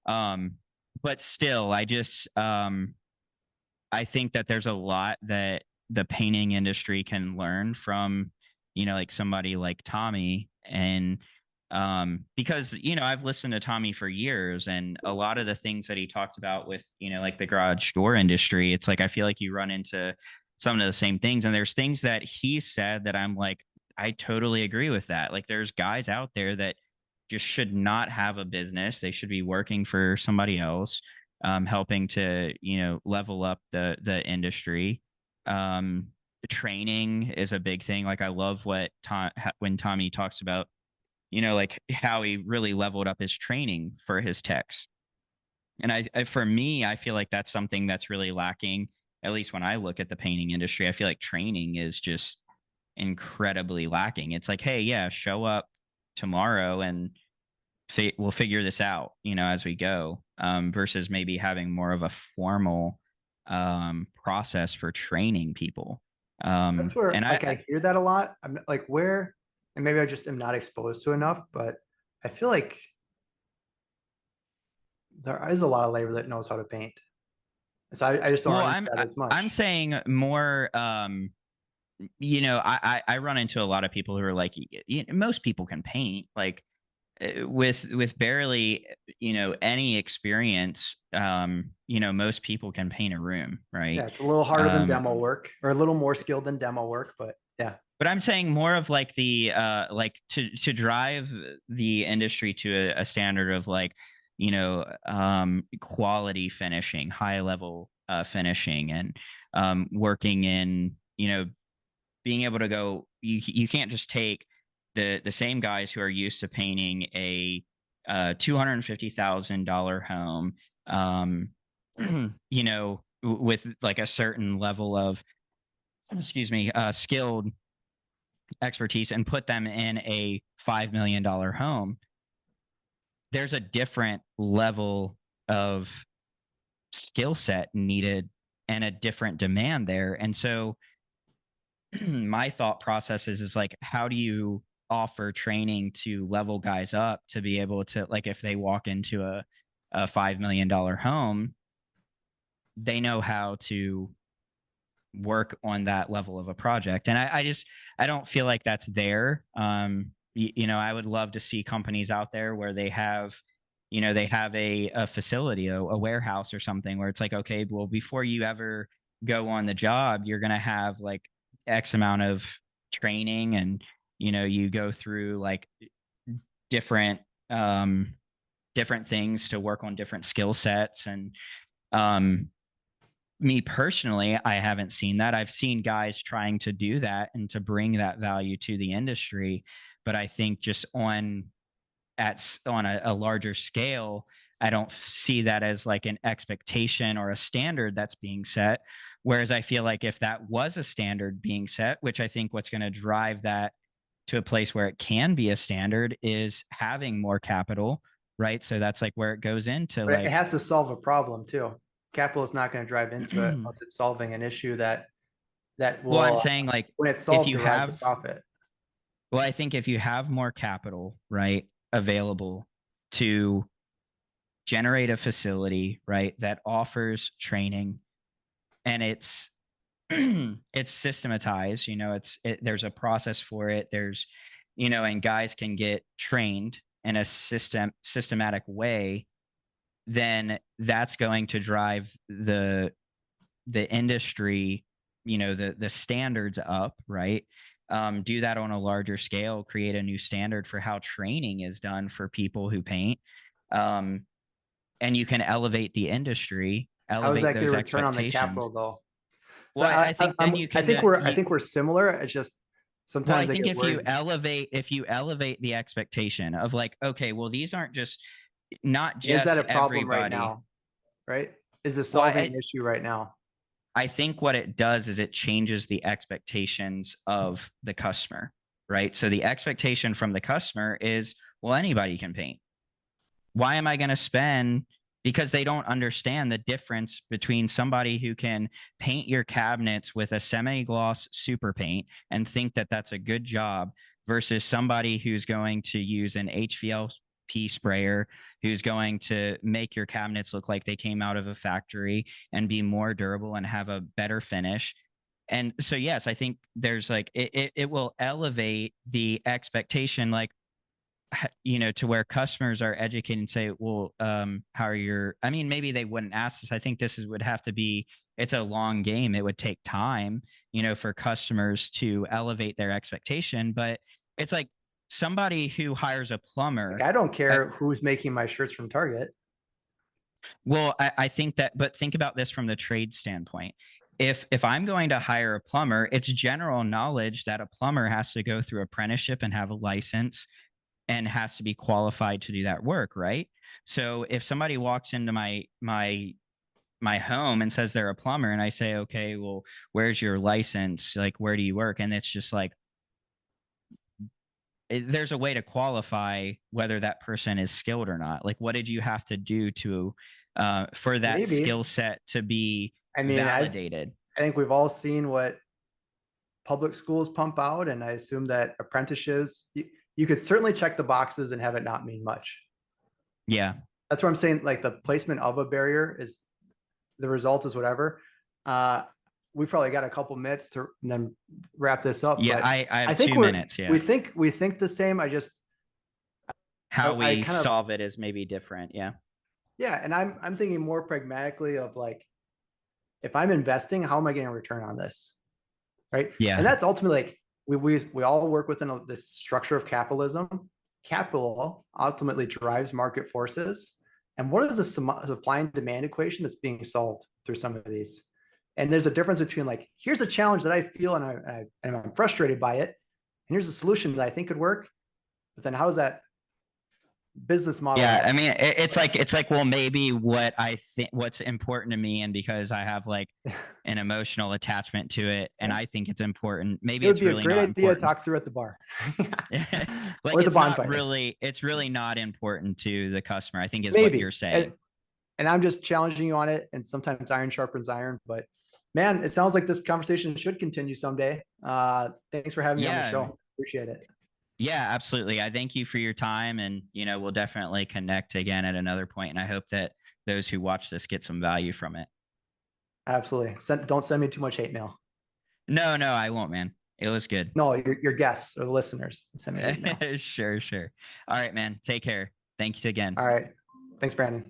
Speaker 1: um, but still, I think that there's a lot that the painting industry can learn from, like somebody like Tommy. And because, I've listened to Tommy for years, and a lot of the things that he talked about with, like the garage door industry, it's like I feel like you run into some of the same things. And there's things that he said that I'm like, I totally agree with that. Like there's guys out there that just should not have a business. They should be working for somebody else, helping to level up the industry. Um, Training is a big thing. Like I love when Tommy talks about like how he really leveled up his training for his techs. And for me, I feel like that's something that's really lacking. At least when I look at the painting industry, I feel like training is just incredibly lacking. It's like, hey, yeah, show up tomorrow and we'll figure this out, as we go, versus maybe having more of a formal process for training people.
Speaker 2: That's where
Speaker 1: And
Speaker 2: like I hear that a lot. I'm like where, and maybe I just am not exposed to enough, but I feel like there is a lot of labor that knows how to paint. So I just don't
Speaker 1: well,
Speaker 2: run into that as
Speaker 1: I'm
Speaker 2: much.
Speaker 1: saying more. I run into a lot of people who are like, most people can paint, like with barely any experience. Most people can paint a room, right?
Speaker 2: Yeah, it's a little harder than
Speaker 1: um
Speaker 2: demo work or a little more skilled than demo work, but yeah.
Speaker 1: but I'm saying more of like the like to drive the industry to a standard of like quality finishing, high level finishing, and working in being able to go. You can't just take the same guys who are used to painting a $250,000 home, um, with like a certain level of, excuse me, skilled expertise, and put them in a $5 million home. There's a different level of skill set needed and a different demand there. And so my thought process is like, how do you offer training to level guys up to be able to, like, if they walk into a $5 million home, they know how to work on that level of a project. And I don't feel like that's there. I would love to see companies out there where they have a facility, a warehouse or something, where it's like, okay, well, before you ever go on the job, you're going to have like X amount of training, and you go through like different um different things to work on different skill sets. And um me personally, I haven't seen that. I've seen guys trying to do that and to bring that value to the industry, but I think just on a larger scale, I don't see that as like an expectation or a standard that's being set. Whereas I feel like if that was a standard being set, which I think what's going to drive that to a place where it can be a standard is having more capital, right? So that's like where it goes into
Speaker 2: But it
Speaker 1: like,
Speaker 2: has to solve a problem too. Capital is not going to drive into it unless it's solving an issue that
Speaker 1: well, I'm
Speaker 2: will,
Speaker 1: saying like
Speaker 2: when it's
Speaker 1: if
Speaker 2: solved,
Speaker 1: you
Speaker 2: derives a
Speaker 1: have,
Speaker 2: profit.
Speaker 1: well, I think if you have more capital, right, available to generate a facility, right, that offers training, and it's systematized, there's a process for it. There's, and guys can get trained in a systematic way, then that's going to drive the industry, the standards up, right? Do that on a larger scale, create a new standard for how training is done for people who paint. um, and you can elevate the industry,
Speaker 2: How is
Speaker 1: elevate
Speaker 2: that going
Speaker 1: those
Speaker 2: to return on the
Speaker 1: expectations.
Speaker 2: capital though? So
Speaker 1: Well, I think then you
Speaker 2: I
Speaker 1: can
Speaker 2: think I think we're similar. It's just
Speaker 1: well, I
Speaker 2: sometimes I
Speaker 1: think
Speaker 2: get worried.
Speaker 1: if you elevate the expectation of like, okay, well, these aren't just, not
Speaker 2: Is that
Speaker 1: just
Speaker 2: a problem right
Speaker 1: everybody.
Speaker 2: now? Right? Is this
Speaker 1: Well,
Speaker 2: solving an issue right now?
Speaker 1: I think what it does is it changes the expectations of the customer, right? So the expectation from the customer is, well, anybody can paint. Why am I going to spend? because they don't understand the difference between somebody who can paint your cabinets with a semi-gloss super paint and think that that's a good job versus somebody who's going to use an HVLP sprayer, who's going to make your cabinets look like they came out of a factory and be more durable and have a better finish. And so, yes, I think there's like it will elevate the expectation, like, to where customers are educated and say, well, how are your, I mean, maybe they wouldn't ask this. I think would have to be, it's a long game. It would take time, for customers to elevate their expectation. But it's like somebody who hires a
Speaker 2: Like,
Speaker 1: plumber.
Speaker 2: I don't
Speaker 1: uh,
Speaker 2: care who's making my shirts from Target.
Speaker 1: well, I think that, but think about this from the trade standpoint. If I'm going to hire a plumber, it's general knowledge that a plumber has to go through apprenticeship and have a license and has to be qualified to do that work, right? So if somebody walks into my home and says they're a plumber, and I say, okay, well, where's your license? Like, where do you work? And it's just like, there's a way to qualify whether that person is skilled or not. Like, what did you have to do to for that
Speaker 2: Maybe.
Speaker 1: skill set to be
Speaker 2: I mean,
Speaker 1: validated?
Speaker 2: I think we've all seen what public schools pump out, and I assume that apprenticeships, you could certainly check the boxes and have it not mean much.
Speaker 1: Yeah.
Speaker 2: That's what I'm saying. Like, the placement of a barrier is the result is whatever. Uh, we probably got a couple minutes to then wrap this up.
Speaker 1: Yeah,
Speaker 2: But
Speaker 1: I
Speaker 2: I
Speaker 1: have
Speaker 2: think
Speaker 1: 2 minutes. Yeah.
Speaker 2: we think the same.
Speaker 1: How
Speaker 2: I
Speaker 1: we
Speaker 2: kind of,
Speaker 1: solve it is maybe different. Yeah.
Speaker 2: yeah, and I'm thinking more pragmatically of like, if I'm investing, how am I getting a return on this? Right.
Speaker 1: Yeah.
Speaker 2: And that's ultimately like, we all work within this structure of capitalism. Capital ultimately drives market forces. And what is the supply and demand equation that's being solved through some of these? And there's a difference between like, here's a challenge that I feel and I'm frustrated by it. And here's a solution that I think could work. But then how does that business model
Speaker 1: Yeah, I
Speaker 2: work?
Speaker 1: mean, it's like, well, maybe what I think, what's important to me, and because I have like an emotional attachment to it, and
Speaker 2: Yeah.
Speaker 1: I think it's important.
Speaker 2: It
Speaker 1: Maybe
Speaker 2: would
Speaker 1: it's
Speaker 2: be a
Speaker 1: really
Speaker 2: great
Speaker 1: not
Speaker 2: idea to
Speaker 1: important.
Speaker 2: talk through at the bar.
Speaker 1: Like,
Speaker 2: Or the
Speaker 1: it's not
Speaker 2: bonfire.
Speaker 1: really, it's really not important to the customer, I think, is what you're
Speaker 2: Maybe.
Speaker 1: saying.
Speaker 2: And I'm just challenging you on it. And sometimes iron sharpens iron. But man, it sounds like this conversation should continue someday. Thanks for having me on the
Speaker 1: Yeah,
Speaker 2: show. Appreciate it.
Speaker 1: yeah, absolutely. I thank you for your time, and we'll definitely connect again at another point. And I hope that those who watch this get some value from it.
Speaker 2: Absolutely. Don't send me too much hate mail.
Speaker 1: No, no, I won't, man. It was good.
Speaker 2: No, your guests or the listeners send me hate mail.
Speaker 1: Sure, sure. All right, man. Take care. Thanks again.
Speaker 2: All right. Thanks, Branden.